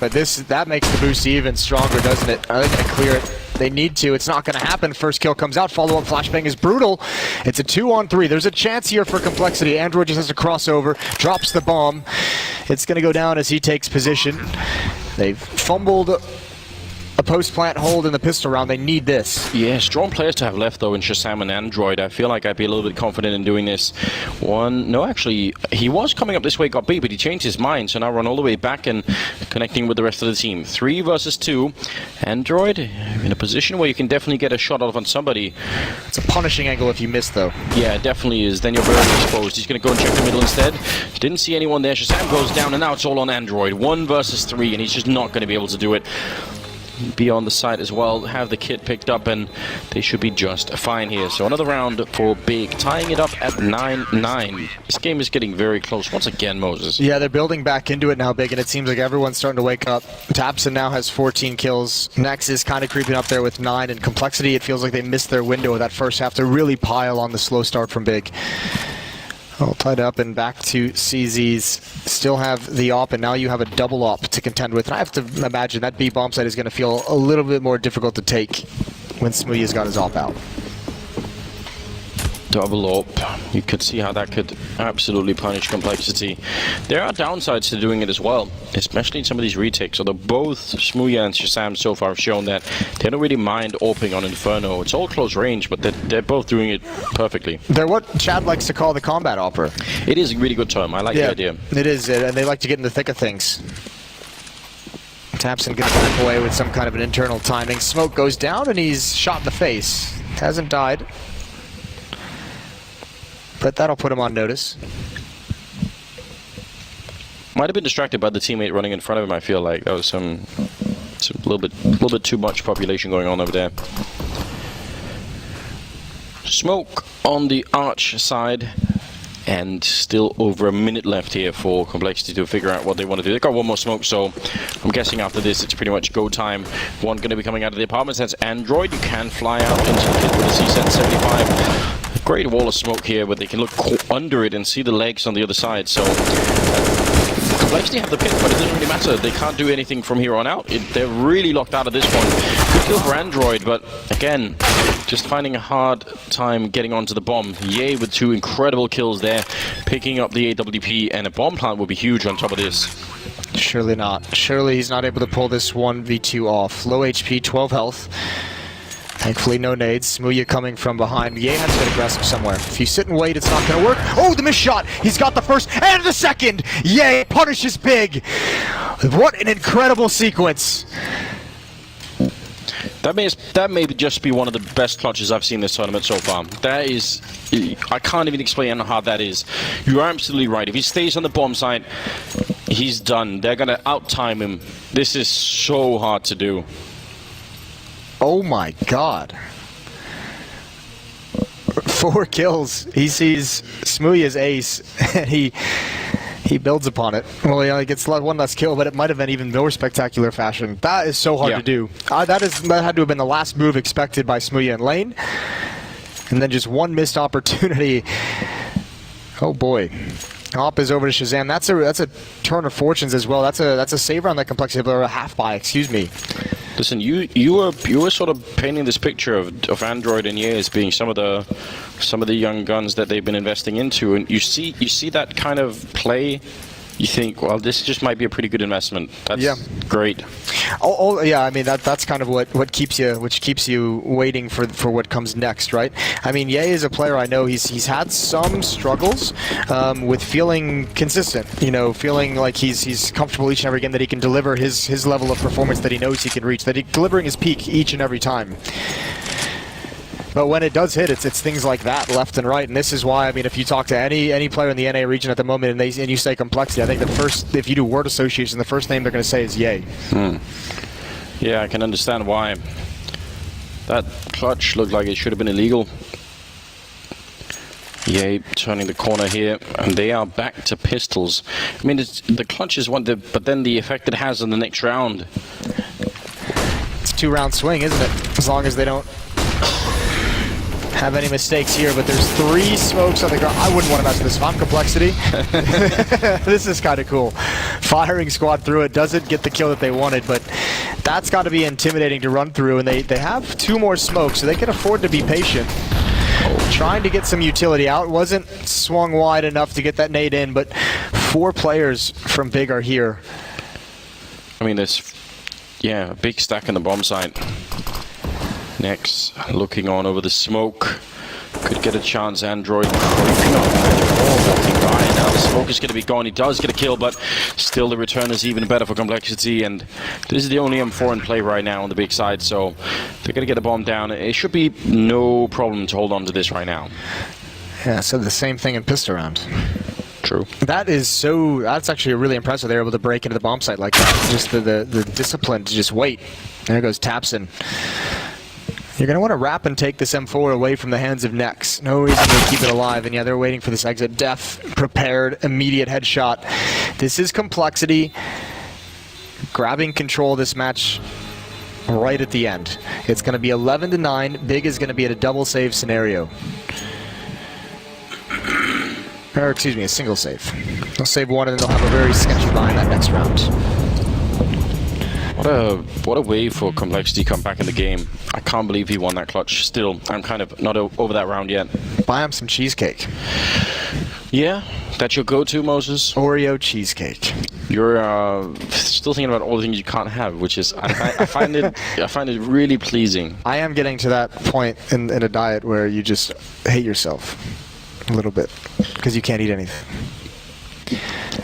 But that makes the boost even stronger, doesn't it? Are they going to clear it? They need to. It's not going to happen. First kill comes out. Follow-up flashbang is brutal. It's a 2-on-3. There's a chance here for compLexity. Android just has to cross over, drops the bomb. It's going to go down as he takes position. They've fumbled a post-plant hold in the pistol round. They need this. Yeah, strong players to have left, though, in Shazam and Android. I feel like I'd be a little bit confident in doing this. No, actually, he was coming up this way, got B, but he changed his mind, so now run all the way back and connecting with the rest of the team. 3 versus 2. Android in a position where you can definitely get a shot off on somebody. It's a punishing angle if you miss, though. Yeah, it definitely is. Then you're very exposed. He's going to go and check the middle instead. Didn't see anyone there. Shazam goes down, and now it's all on Android. 1 versus 3, and he's just not going to be able to do it. Be on the site as well, have the kit picked up, and they should be just fine here. So another round for Big, tying it up at 9-9. This game is getting very close once again, Moses. Yeah, they're building back into it now, Big, and it seems like everyone's starting to wake up. Tapson now has 14 kills. Nex is kind of creeping up there with 9, and compLexity, it feels like they missed their window of that first half to really pile on the slow start from Big. All tied up and back to CZ's. Still have the op, and now you have a double op to contend with. And I have to imagine that B bomb site is going to feel a little bit more difficult to take when Smooya's got his op out. Double op. You could see how that could absolutely punish compLexity. There are downsides to doing it as well, especially in some of these retakes. Although both Smooya and Shazam so far have shown that they don't really mind AWPing on Inferno. It's all close range, but they're both doing it perfectly. They're what Chad likes to call the combat opera. It is a really good term. I like the idea. It is, and they like to get in the thick of things. Tapson gonna back away with some kind of an internal timing. Smoke goes down, and he's shot in the face. Hasn't died, but that'll put him on notice. Might have been distracted by the teammate running in front of him. I feel like that was a little bit too much population going on over there. Smoke on the Arch side, and still over a minute left here for compLexity to figure out what they want to do. They've got 1 more smoke, so I'm guessing after this it's pretty much go time. 1 going to be coming out of the apartments. That's Android. You can fly out into the pit with a CSET 75. Great wall of smoke here, but they can look under it and see the legs on the other side. So compLexity have the pit, but it doesn't really matter. They can't do anything from here on out. They're really locked out of this one. Good kill for Android, but again, just finding a hard time getting onto the bomb. Ye with 2 incredible kills there, picking up the AWP, and a bomb plant will be huge on top of this. Surely not. Surely he's not able to pull this 1v2 off. Low HP, 12 health. Thankfully, no nades. Smooya coming from behind. Ye has to get aggressive somewhere. If you sit and wait, it's not going to work. Oh, the missed shot! He's got the first and the second! Ye punishes Big! What an incredible sequence! That may just be one of the best clutches I've seen this tournament so far. That is... I can't even explain how hard that is. You're absolutely right. If he stays on the bomb site, he's done. They're going to out-time him. This is so hard to do. Oh my god. 4 kills. He sees Smooya's ace, and he builds upon it. Well, he gets 1 less kill, but it might have been even more spectacular fashion. That is so hard to do. That had to have been the last move expected by Smooya in lane. And then just 1 missed opportunity. Oh boy. Op is over to Shazam. That's a turn of fortunes as well. That's a save round that compLexity, or a half buy, excuse me. Listen, you were sort of painting this picture of Android and Ye as being some of the young guns that they've been investing into, and you see that kind of play You think, well, this just might be a pretty good investment. That's great. Yeah, I mean that's kind of what keeps you waiting for what comes next, right? I mean, Ye is a player I know he's had some struggles with feeling consistent. You know, feeling like he's comfortable each and every game that he can deliver his level of performance that he knows he can reach, that he's delivering his peak each and every time. But when it does hit, it's things like that left and right, and this is why, I mean, if you talk to any player in the NA region at the moment and you say complexity, I think if you do word association, the first name they're going to say is Ye. Yeah, I can understand why. That clutch looked like it should have been illegal. Ye turning the corner here, and they are back to pistols. I mean, the clutch is one, but then the effect it has on the next round. It's a 2-round swing, isn't it? As long as they don't have any mistakes here, but there's 3 smokes on the ground. I wouldn't want to mess with this. If I'm complexity, this is kind of cool. Firing squad through it, doesn't get the kill that they wanted, but that's got to be intimidating to run through, and they have 2 more smokes, so they can afford to be patient. Trying to get some utility out. Wasn't swung wide enough to get that nade in, but 4 players from Big are here. I mean, there's, a big stack in the bomb site. Next, looking on over the smoke. Could get a chance. Android creeping up. Now the smoke is going to be gone. He does get a kill, but still the return is even better for complexity. And this is the only M4 in play right now on the big side, so they're going to get a bomb down. It should be no problem to hold on to this right now. Yeah, I said the same thing in pistol round. True. That's actually really impressive. They're able to break into the bomb site like that. Just the discipline to just wait. There goes Tapson. You're going to want to wrap and take this M4 away from the hands of Nex. No reason to keep it alive, and yeah, they're waiting for this exit. Def, prepared, immediate headshot. This is complexity grabbing control of this match right at the end. It's going to be 11-9. Big is going to be at a double save scenario. Or, excuse me, a single save. They'll save one, and then they'll have a very sketchy line that next round. What a way for complexity to come back in the game. I can't believe he won that clutch. Still, I'm kind of not over that round yet. Buy him some cheesecake. Yeah, that's your go-to, Moses? Oreo cheesecake. You're still thinking about all the things you can't have, which is I find it really pleasing. I am getting to that point in a diet where you just hate yourself a little bit because you can't eat anything.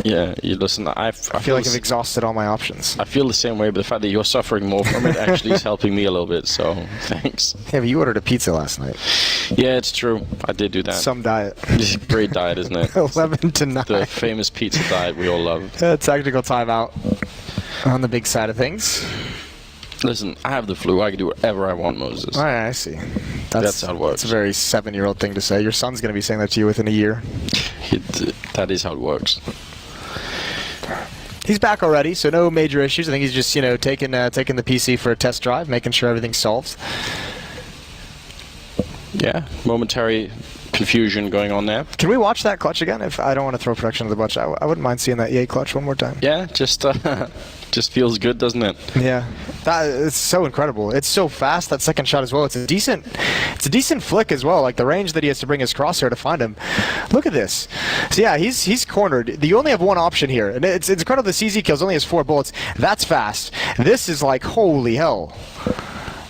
Yeah, you listen. I feel like I've exhausted all my options. I feel the same way, but the fact that you're suffering more from it actually is helping me a little bit. So thanks. Yeah, but you ordered a pizza last night. Yeah, it's true. I did do that. Some diet. It's a great diet, isn't it? 11-9. The famous pizza diet we all love. Technical timeout on the big side of things. Listen, I have the flu. I can do whatever I want, Moses. All right, I see. That's how it works. It's a very 7-year-old thing to say. Your son's going to be saying that to you within a year. That is how it works. He's back already, so no major issues. I think he's just, taking the PC for a test drive, making sure everything's solved. Yeah, momentary confusion going on there. Can we watch that clutch again? If I don't want to throw production to the bunch, I wouldn't mind seeing that Ye clutch one more time. Yeah, just feels good, doesn't it? Yeah, it's so incredible. It's so fast, that second shot as well. It's a decent flick as well. Like the range that he has to bring his crosshair to find him. Look at this. So yeah, he's cornered. You only have one option here, and it's incredible. The CZ kills only has 4 bullets. That's fast. This is like holy hell.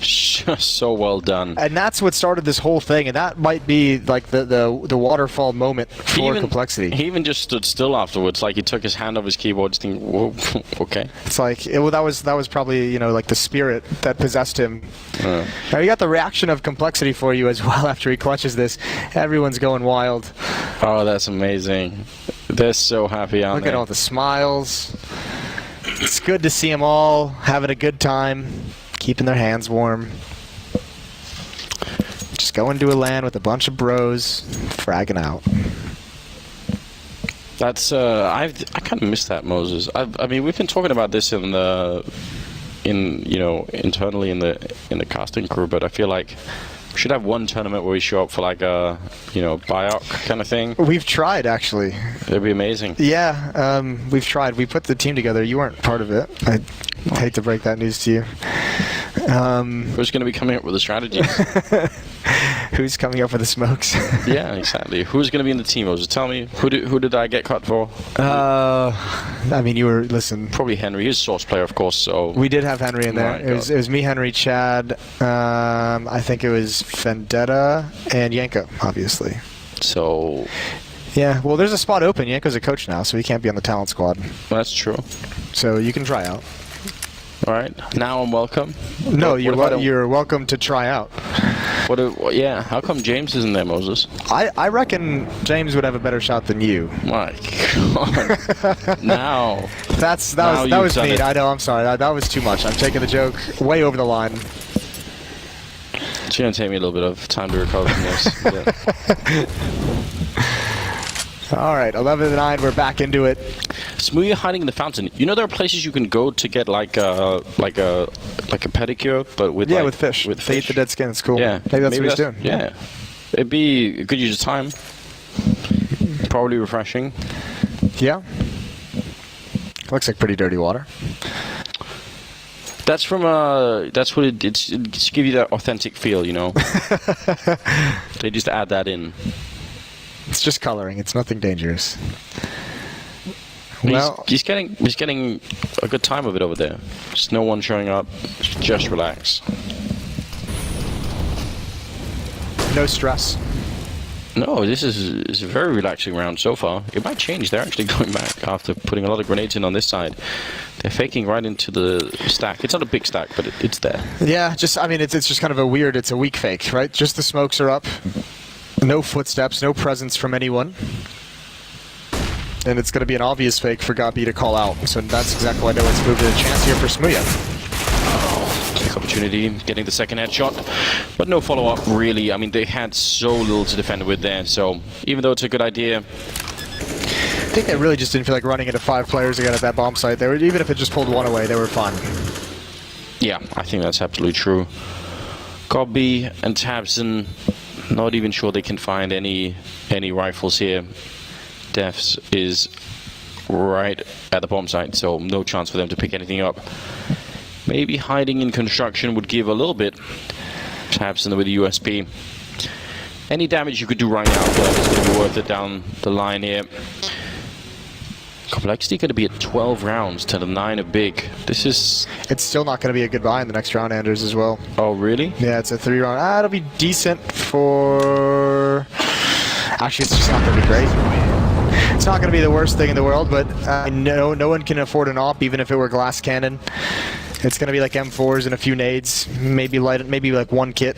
So well done. And that's what started this whole thing, and that might be like the waterfall moment for complexity. He even just stood still afterwards, like he took his hand off his keyboard, just thinking, whoa, okay. It's like, that was probably, like the spirit that possessed him. Now you got the reaction of complexity for you as well after he clutches this. Everyone's going wild. Oh, that's amazing. They're so happy out there. Look at all the smiles. It's good to see them all having a good time. Keeping their hands warm. Just going to a LAN with a bunch of bros, fragging out. That's I kind of miss that, Moses. I mean, we've been talking about this internally in the casting crew, but I feel like we should have one tournament where we show up for like a buyout kind of thing. We've tried, actually. It'd be amazing. Yeah, we've tried. We put the team together. You weren't part of it. I hate to break that news to you. Who's going to be coming up with the strategies? Who's coming up with the smokes? Yeah, exactly. Who's going to be in the team? Just tell me, who did I get cut for? I mean, listen. Probably Henry. He's a source player, of course, so... We did have Henry in there. My It was me, Henry, Chad, I think it was Vendetta, and Yanko, obviously. So... Yeah, well, there's a spot open. Yanko's a coach now, so he can't be on the talent squad. That's true. So you can try out. All right. Now I'm welcome. No, What you're welcome to try out. Yeah, how come James isn't there, Moses? I reckon James would have a better shot than you. My God. Now. That was mean. I know, I'm sorry. That was too much. I'm taking the joke way over the line. It's going to take me a little bit of time to recover from this. Yeah. All right, 11-9. We're back into it. Smoothie hiding in the fountain. You know there are places you can go to get like a pedicure, but with with fish. With They eat fish. the dead skin. It's cool. Yeah, maybe that's what he's doing. Yeah, it'd be a good use of time. Probably refreshing. Yeah. Looks like pretty dirty water. That's from that's what it's to give you that authentic feel, you know. They just add that in. It's just coloring. It's nothing dangerous. Well, he's getting a good time of it over there. Just no one showing up. Just relax. No stress. No, this is a very relaxing round so far. It might change. They're actually going back after putting a lot of grenades in on this side. They're faking right into the stack. It's not a big stack, but it's there. Yeah, it's just kind of it's a weak fake, right? Just the smokes are up. No footsteps, no presence from anyone. And it's going to be an obvious fake for Gabi to call out. So that's exactly why no one's moved to a chance here for Smooya. Quick opportunity, getting the second headshot. But no follow-up, really. I mean, they had so little to defend with there. So even though it's a good idea... I think they really just didn't feel like running into 5 players again at that bomb site. Even if it just pulled one away, they were fine. Yeah, I think that's absolutely true. Gabi and Tabson... Not even sure they can find any rifles here. Defs is right at the bomb site, so no chance for them to pick anything up. Maybe hiding in construction would give a little bit. Perhaps with the USP. Any damage you could do right now, but it's going to be worth it down the line here. compLexity going to be at 12 rounds to the 9 of big. It's still not going to be a good buy in the next round, Anders, as well. Oh, really? Yeah, it's a 3-round. It'll be decent for... Actually, it's just not going to be great. It's not going to be the worst thing in the world, but no one can afford an op, even if it were glass cannon. It's going to be like M4s and a few nades, maybe like one kit.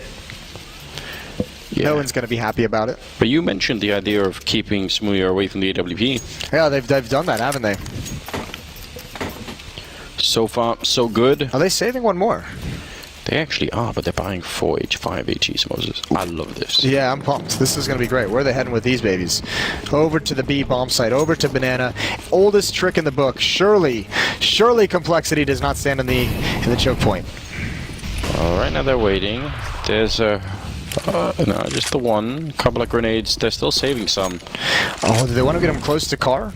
Yeah. No one's going to be happy about it. But you mentioned the idea of keeping Smooya away from the AWP. Yeah, they've done that, haven't they? So far, so good. Are they saving one more? They actually are, but they're buying 4 H5 HEs, Moses. I love this. Yeah, I'm pumped. This is going to be great. Where are they heading with these babies? Over to the B bomb site, over to Banana. Oldest trick in the book. Surely compLexity does not stand in the choke point. Right now they're waiting. There's a... no, just the one. Couple of grenades. They're still saving some. Oh, do they want to get them close to car?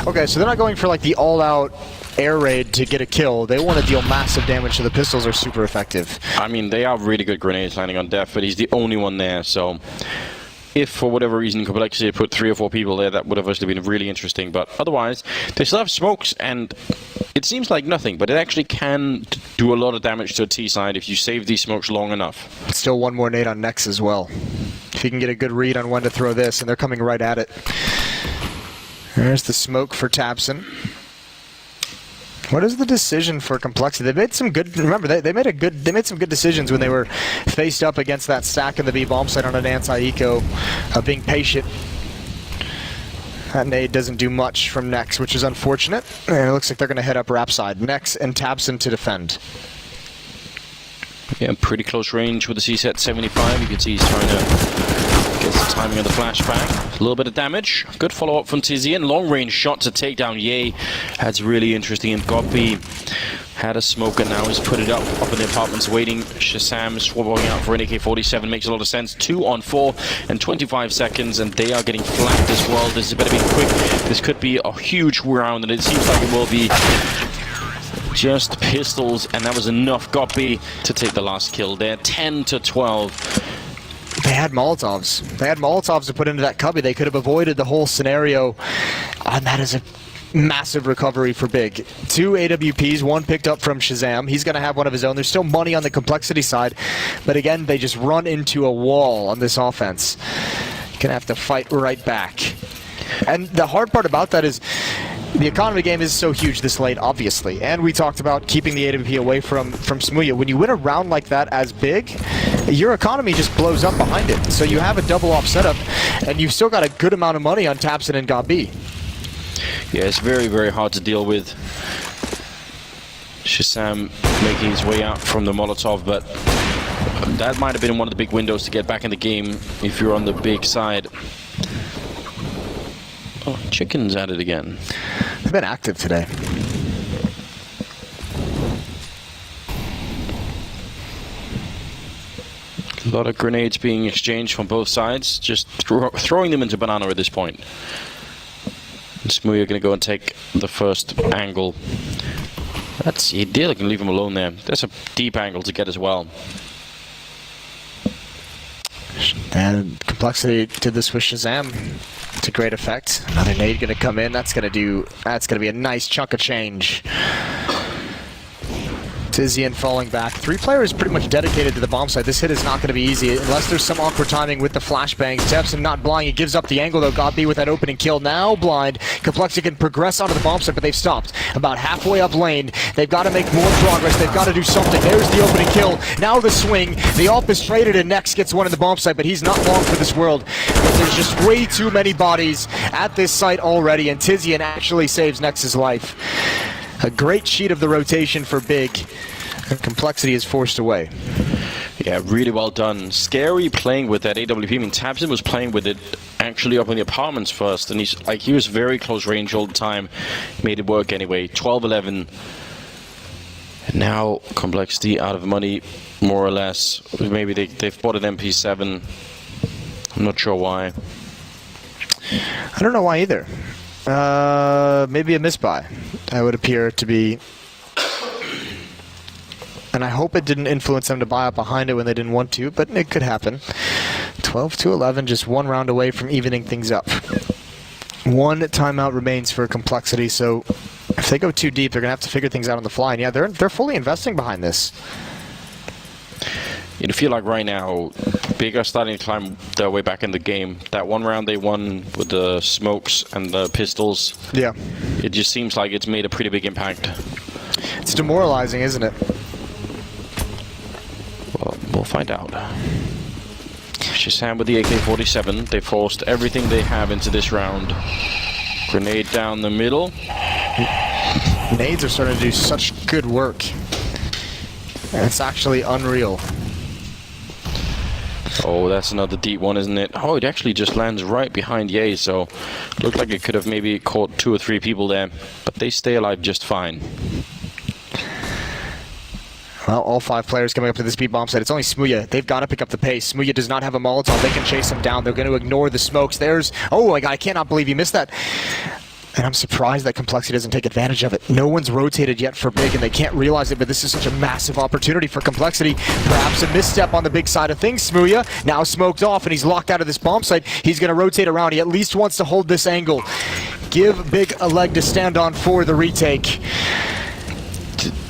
Okay, so they're not going for like the all-out air raid to get a kill. They want to deal massive damage, so the pistols are super effective. I mean, they are really good grenades landing on Def, but he's the only one there, so... If, for whatever reason, compLexity put 3 or 4 people there, that would have actually been really interesting. But otherwise, they still have smokes, and it seems like nothing, but it actually can do a lot of damage to a T-side if you save these smokes long enough. Still one more nade on Nex as well. If you can get a good read on when to throw this, and they're coming right at it. There's the smoke for Tabson. What is the decision for compLexity? They made some good. Remember, they made some good decisions when they were faced up against that stack in the B bomb site on an anti-eco, being patient. That nade doesn't do much from Nex, which is unfortunate. And it looks like they're going to head up ramp side. Nex and Tabson to defend. Yeah, pretty close range with the CSET 75. You can see he's trying to get the timing of the flashback. A little bit of damage. Good follow-up from Tizian. Long-range shot to take down Ye. That's really interesting. And Gabi had a smoke and now he's put it up in the apartments waiting. Shazam swapping out for an AK-47. Makes a lot of sense. 2 on 4 and 25 seconds, and they are getting flanked as well. This better be quick. This could be a huge round, and it seems like it will be. Just pistols, and that was enough. Goppy to take the last kill there. 10-12. They had Molotovs. They had Molotovs to put into that cubby. They could have avoided the whole scenario. And that is a massive recovery for Big. 2 AWPs, 1 picked up from Shazam. He's going to have one of his own. There's still money on the complexity side. But again, they just run into a wall on this offense. You're going to have to fight right back. And the hard part about that is the economy game is so huge this late, obviously. And we talked about keeping the AWP away from Smooya. When you win a round like that as Big, your economy just blows up behind it. So you have a double off setup, and you've still got a good amount of money on Tapson and Gabi. Yeah, it's very, very hard to deal with. Shazam making his way out from the Molotov, but that might have been one of the big windows to get back in the game if you're on the Big side. Oh, Chicken's at it again. They've been active today. A lot of grenades being exchanged from both sides, just throwing them into Banana at this point. Smooya going to go and take the first angle. That's ideal. I can leave him alone there. There's a deep angle to get as well. And complexity did this with Shazam to great effect. Another nade going to come in. That's going to be a nice chunk of change. Tizian falling back. 3 players pretty much dedicated to the bomb site. This hit is not going to be easy unless there's some awkward timing with the flashbangs. Tepson not blind. He gives up the angle though. Gabi with that opening kill. Now blind. Complexity can progress onto the bomb site, but they've stopped. About halfway up lane. They've got to make more progress. They've got to do something. There's the opening kill. Now the swing. The AWP is traded and Nex gets one in the bomb site, but he's not long for this world. But there's just way too many bodies at this site already, and Tizian actually saves Nex's life. A great sheet of the rotation for Big. And complexity is forced away. Yeah, really well done. Scary playing with that AWP. I mean, Tabson was playing with it actually up in the apartments first, and he was very close range all the time. Made it work anyway. 12-11. And now complexity out of money, more or less. Maybe they've bought an MP7. I'm not sure why. I don't know why either. Maybe a misbuy. That would appear to be. And I hope it didn't influence them to buy up behind it when they didn't want to, but it could happen. 12-11, just 1 round away from evening things up. 1 timeout remains for complexity, so if they go too deep, they're going to have to figure things out on the fly. And yeah, they're fully investing behind this. You feel like right now, Big are starting to climb their way back in the game. That 1 round they won with the smokes and the pistols, yeah, it just seems like it's made a pretty big impact. It's demoralizing, isn't it? Well, we'll find out. Shazam with the AK-47. They forced everything they have into this round. Grenade down the middle. Nades are starting to do such good work. And it's actually unreal. Oh, that's another deep one, isn't it? Oh, it actually just lands right behind Ye, so looked like it could have maybe caught 2 or 3 people there, but they stay alive just fine. Well, all 5 players coming up to this B bomb site. It's only Smooya. They've got to pick up the pace. Smooya does not have a Molotov. They can chase him down. They're going to ignore the smokes. There's... Oh my god, I cannot believe he missed that. And I'm surprised that complexity doesn't take advantage of it. No one's rotated yet for Big, and they can't realize it, but this is such a massive opportunity for complexity. Perhaps a misstep on the Big side of things. Smooya now smoked off, and he's locked out of this bomb site. He's going to rotate around. He at least wants to hold this angle. Give Big a leg to stand on for the retake.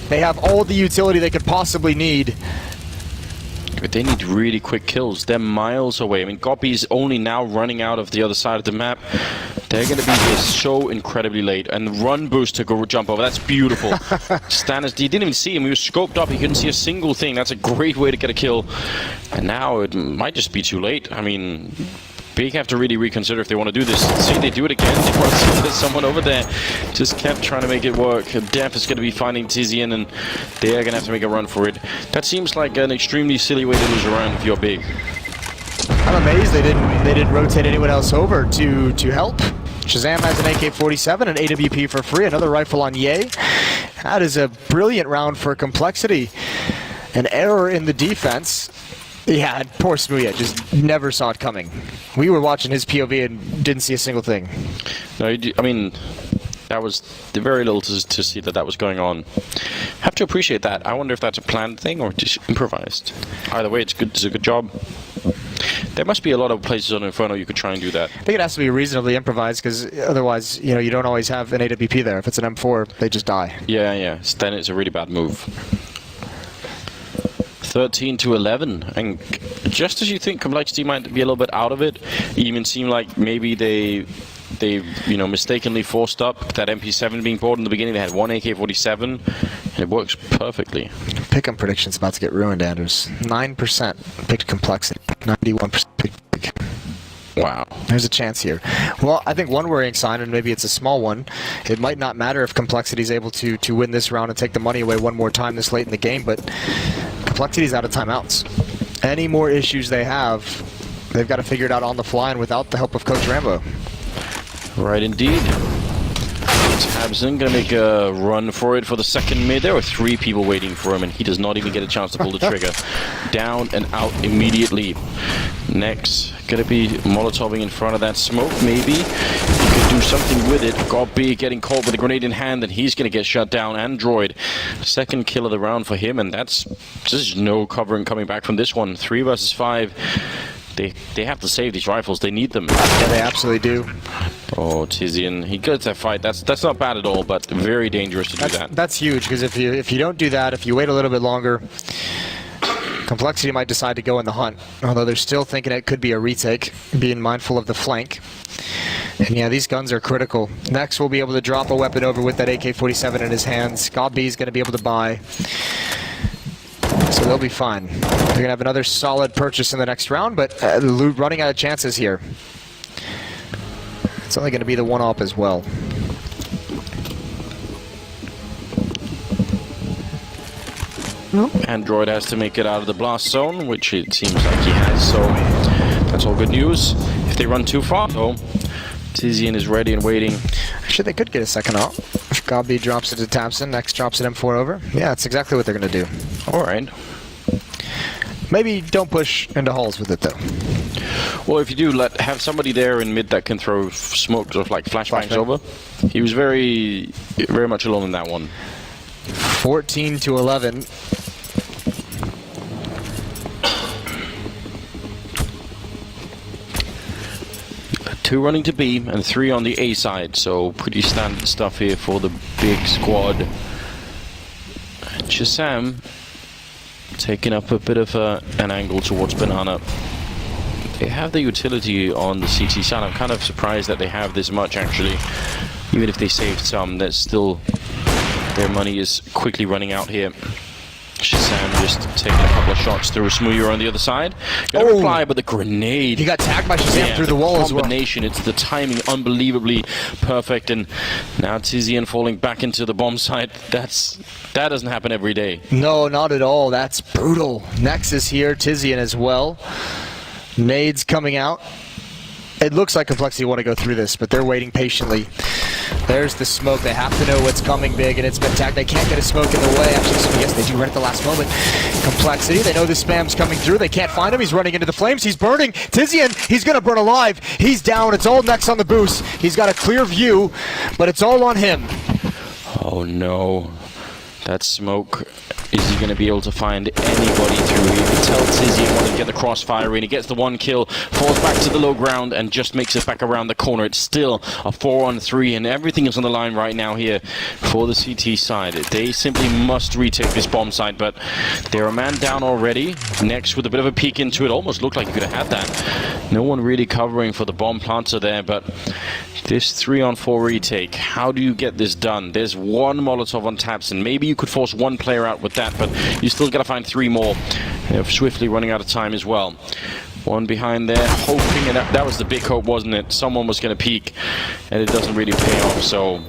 They have all the utility they could possibly need. But they need really quick kills. They're miles away. I mean, Goppy's only now running out of the other side of the map. They're going to be here so incredibly late. And the run boost to go jump over. That's beautiful. Stannis, he didn't even see him. He was scoped up. He couldn't see a single thing. That's a great way to get a kill. And now it might just be too late. I mean... Big have to really reconsider if they want to do this. See, they do it again. They want to see there's someone over there. Just kept trying to make it work. Def is going to be finding Tizian, and they're going to have to make a run for it. That seems like an extremely silly way to lose a round if you're Big. I'm amazed they didn't rotate anyone else over to help. Shazam has an AK-47, an AWP for free, another rifle on Ye. That is a brilliant round for complexity. An error in the defense. Yeah, poor Smooya just never saw it coming. We were watching his POV and didn't see a single thing. No, I mean, That was very little to see that was going on. Have to appreciate that. I wonder if that's a planned thing or just improvised. Either way, it's good. It's a good job. There must be a lot of places on Inferno you could try and do that. I think it has to be reasonably improvised, because otherwise, you don't always have an AWP there. If it's an M4, they just die. Yeah. Then it's a really bad move. 13-11, and just as you think compLexity might be a little bit out of it, it even seemed like maybe they mistakenly forced up that MP7 being bought in the beginning. They had one AK-47, and it works perfectly. Pick'em prediction's about to get ruined, Anders. 9% picked compLexity, 91% picked Big. Wow. There's a chance here. Well, I think one worrying sign, and maybe it's a small one, it might not matter if compLexity is able to win this round and take the money away one more time this late in the game, but compLexity's out of timeouts. Any more issues they have, they've got to figure it out on the fly and without the help of Coach Rambo. Right, indeed. Tabson going to make a run for it for the second mid. There were 3 people waiting for him, and he does not even get a chance to pull the trigger. Down and out immediately. Next, going to be Molotoving in front of that smoke, maybe. He could do something with it. Gobby getting caught with a grenade in hand, and he's going to get shut down. Android, second kill of the round for him, and that's just no covering coming back from this one. 3 versus 5. They have to save these rifles. They need them. Yeah, they absolutely do. Oh, Tizian, he gets that fight. That's not bad at all, but very dangerous to do that. That's huge, because if you don't do that, if you wait a little bit longer, compLexity might decide to go in the hunt. Although they're still thinking it could be a retake, being mindful of the flank. And yeah, these guns are critical. Next, we'll be able to drop a weapon over with that AK-47 in his hands. Gobby's going to be able to buy. So they'll be fine. They're going to have another solid purchase in the next round, but running out of chances here. It's only going to be the one-op as well. Android has to make it out of the blast zone, which it seems like he has, so that's all good news. If they run too far, though, Tizian is ready and waiting. Actually, they could get a second op. If Gobby drops it to Tabson, next drops it M4 over. Yeah, that's exactly what they're going to do. All right. Maybe don't push into halls with it, though. Well, if you do, have somebody there in mid that can throw smoke or like flashbangs over. He was very much alone in that one. 14-11. Two running to B and 3 on the A side, so pretty standard stuff here for the big squad. Shazam taking up a bit of an angle towards Banana. They have the utility on the CT side. I'm kind of surprised that they have this much, actually. Even if they saved some, that's still... their money is quickly running out here. Shazam just taking a couple of shots through Smooyer on the other side. Gonna reply, but the grenade. He got tagged by Shazam through the wall as well. Combination, it's the timing unbelievably perfect, and now Tizian falling back into the bomb site. That doesn't happen every day. No, not at all. That's brutal. Nexus here, Tizian as well. Nades coming out. It looks like compLexity want to go through this, but they're waiting patiently. There's the smoke. They have to know what's coming big, and it's been tagged. They can't get a smoke in the way. Actually, yes, they do right at the last moment. compLexity, they know the spam's coming through. They can't find him. He's running into the flames. He's burning. Tizian, he's going to burn alive. He's down. It's all Nex on the boost. He's got a clear view, but it's all on him. Oh, no. That smoke, is he going to be able to find anybody through? You can tell Tizian wanted to get the crossfire in. He gets the one kill, falls back to the low ground, and just makes it back around the corner. It's still a 4-on-3, and everything is on the line right now here for the CT side. They simply must retake this bomb site, but they're a man down already. Next, with a bit of a peek into it, almost looked like you could have had that. No one really covering for the bomb planter there, but this 3-on-4 retake, how do you get this done? There's one Molotov on Tabson. Maybe you could force one player out with that, but you still got to find 3 more. They're swiftly running out of time as well. One behind there, hoping, and that was the big hope, wasn't it? Someone was going to peek, and it doesn't really pay off, so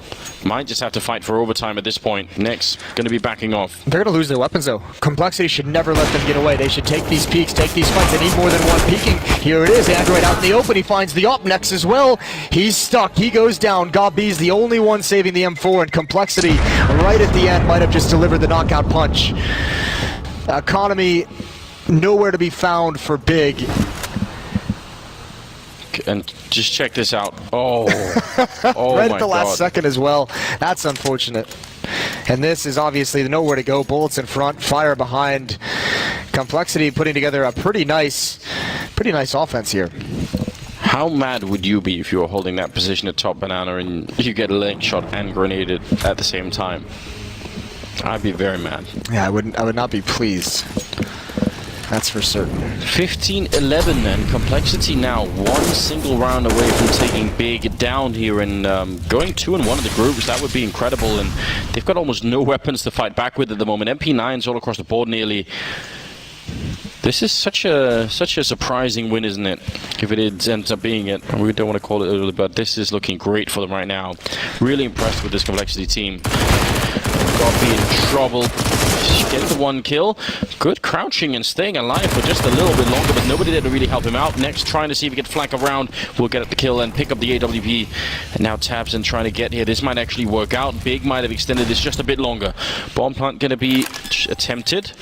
might just have to fight for overtime at this point. Next, going to be backing off. They're going to lose their weapons, though. compLexity should never let them get away. They should take these peeks, take these fights. They need more than one peeking. Here it is. Android out in the open. He finds the op next as well. He's stuck. He goes down. Gobby's the only one saving the M4, and compLexity, right at the end, might have just delivered the knockout punch. Economy nowhere to be found for Big. Big, and just check this out. Oh, oh right my at the last God. second as well. That's unfortunate. And this is obviously nowhere to go. Bullets in front, fire behind. compLexity putting together a pretty nice offense here. How mad would you be if you were holding that position at top banana and you get a leg shot and grenaded at the same time? I'd be very mad. Yeah, I would not be pleased. That's for certain. 15-11 and compLexity now one single round away from taking Big down here and going 2-1 in the groups. That would be incredible, and they've got almost no weapons to fight back with at the moment. MP9s all across the board nearly. This is such a surprising win, isn't it? If it ends up being it, we don't want to call it early, but this is looking great for them right now. Really impressed with this compLexity team. Got be in trouble. Get the one kill. Good crouching and staying alive for just a little bit longer, but nobody there to really help him out. Next, trying to see if he can flank around. We'll get the kill and pick up the AWP. And now tabseN trying to get here. This might actually work out. Big might have extended this just a bit longer. Bomb plant going to be attempted.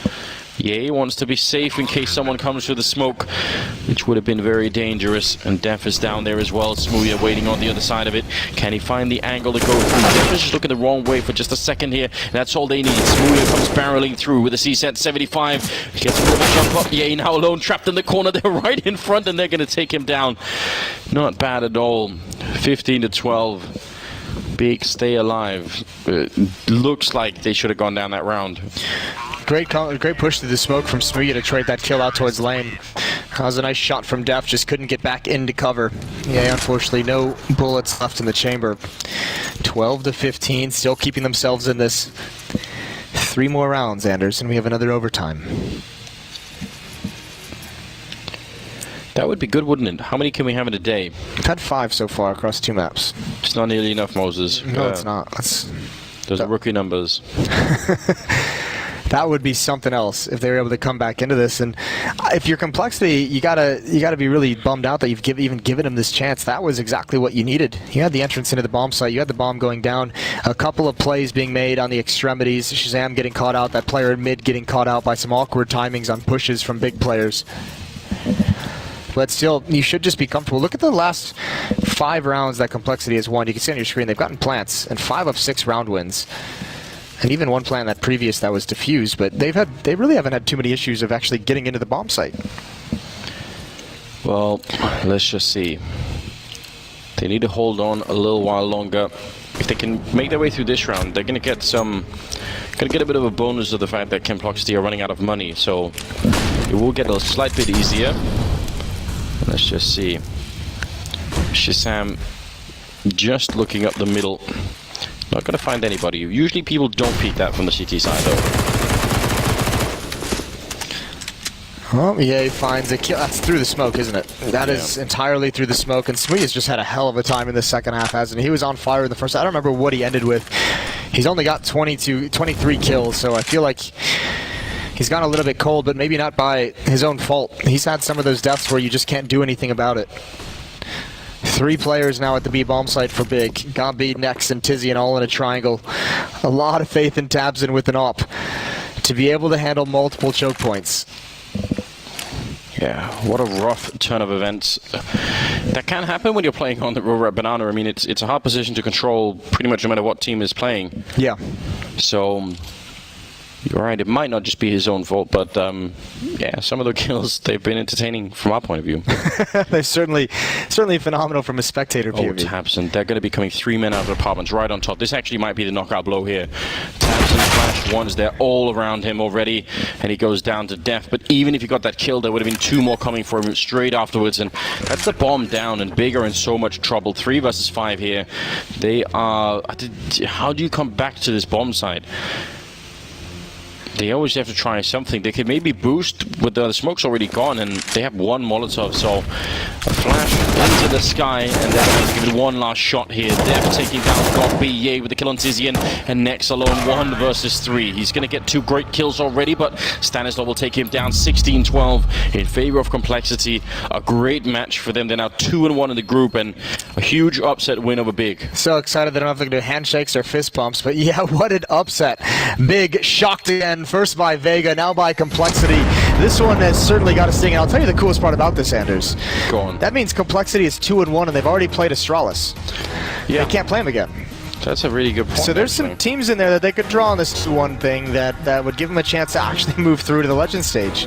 Ye wants to be safe in case someone comes through the smoke, which would have been very dangerous. And Def is down there as well. Smoothie waiting on the other side of it. Can he find the angle to go through? Def is just looking the wrong way for just a second here. That's all they need. Smoothie comes barreling through with a CSET 75. Gets a bit of a jump up. Ye now alone, trapped in the corner. They're right in front and they're going to take him down. Not bad at all. 15-12. Big stay alive. Looks like they should have gone down that round. Great push through the smoke from Smoothie to trade that kill out towards lane. That was a nice shot from Def, just couldn't get back into cover. Yeah, unfortunately, no bullets left in the chamber. 12-15, still keeping themselves in this. 3 more rounds, Anders, and we have another overtime. That would be good, wouldn't it? How many can we have in a day? We've had 5 so far across 2 maps. It's not nearly enough, Moses. No, it's not. Those are rookie numbers. That would be something else if they were able to come back into this. And if you're compLexity, you gotta be really bummed out that you've even given him this chance. That was exactly what you needed. You had the entrance into the bomb site. You had the bomb going down. A couple of plays being made on the extremities. Shazam getting caught out. That player in mid getting caught out by some awkward timings on pushes from big players. But still, you should just be comfortable. Look at the last 5 rounds that compLexity has won. You can see on your screen they've gotten plants and 5 of 6 round wins. And even one plant that previous that was defused, but they really haven't had too many issues of actually getting into the bomb site. Well, let's just see. They need to hold on a little while longer. If they can make their way through this round, they're going to get a bit of a bonus of the fact that compLexity are running out of money, so it will get a slight bit easier. Let's just see. Shazam just looking up the middle. Not going to find anybody. Usually people don't peek that from the CT side, though. Well, yeah, he finds a kill. That's through the smoke, isn't it? That is entirely through the smoke. And Smoothie has just had a hell of a time in the second half, hasn't he? He was on fire in the first. I don't remember what he ended with. He's only got 23 kills, so I feel like he's gone a little bit cold, but maybe not by his own fault. He's had some of those deaths where you just can't do anything about it. 3 players now at the B bomb site for Big. Gombi, Nex, and Tizian all in a triangle. A lot of faith in tabseN with an op to be able to handle multiple choke points. Yeah, what a rough turn of events. That can happen when you're playing on the Red Banana. I mean, it's a hard position to control pretty much no matter what team is playing. Yeah. So you're right, it might not just be his own fault, but yeah, some of the kills, they've been entertaining from our point of view. They're certainly phenomenal from a spectator POV. Oh, tabseN, they're going to be coming 3 men out of the apartments right on top. This actually might be the knockout blow here. tabseN flashed ones, they're all around him already, and he goes down to death. But even if he got that kill, there would have been 2 more coming for him straight afterwards, and that's the bomb down, and Big are in so much trouble. 3 versus 5 here. They are... How do you come back to this bomb site? They always have to try something. They could maybe boost, but the smoke's already gone, and they have 1 Molotov, so a flash into the sky, and they're going to give it 1 last shot here. Def taking down GOB, Ye with the kill on Tizian, and Nex alone, 1 versus 3. He's going to get 2 great kills already, but Stanislav will take him down 16-12 in favor of compLexity. A great match for them. They're now 2-1 in the group, and a huge upset win over Big. So excited they don't have to do handshakes or fist pumps, but yeah, what an upset. Big shocked again. First by Vega, now by compLexity. this one has certainly got a sting. And I'll tell you the coolest part about this, Anders. Go on. That means compLexity is 2-1, and they've already played Astralis. Yeah. They can't play him again. That's a really good point. So there's some teams in there that they could draw on this 2-1 thing that would give them a chance to actually move through to the Legend stage.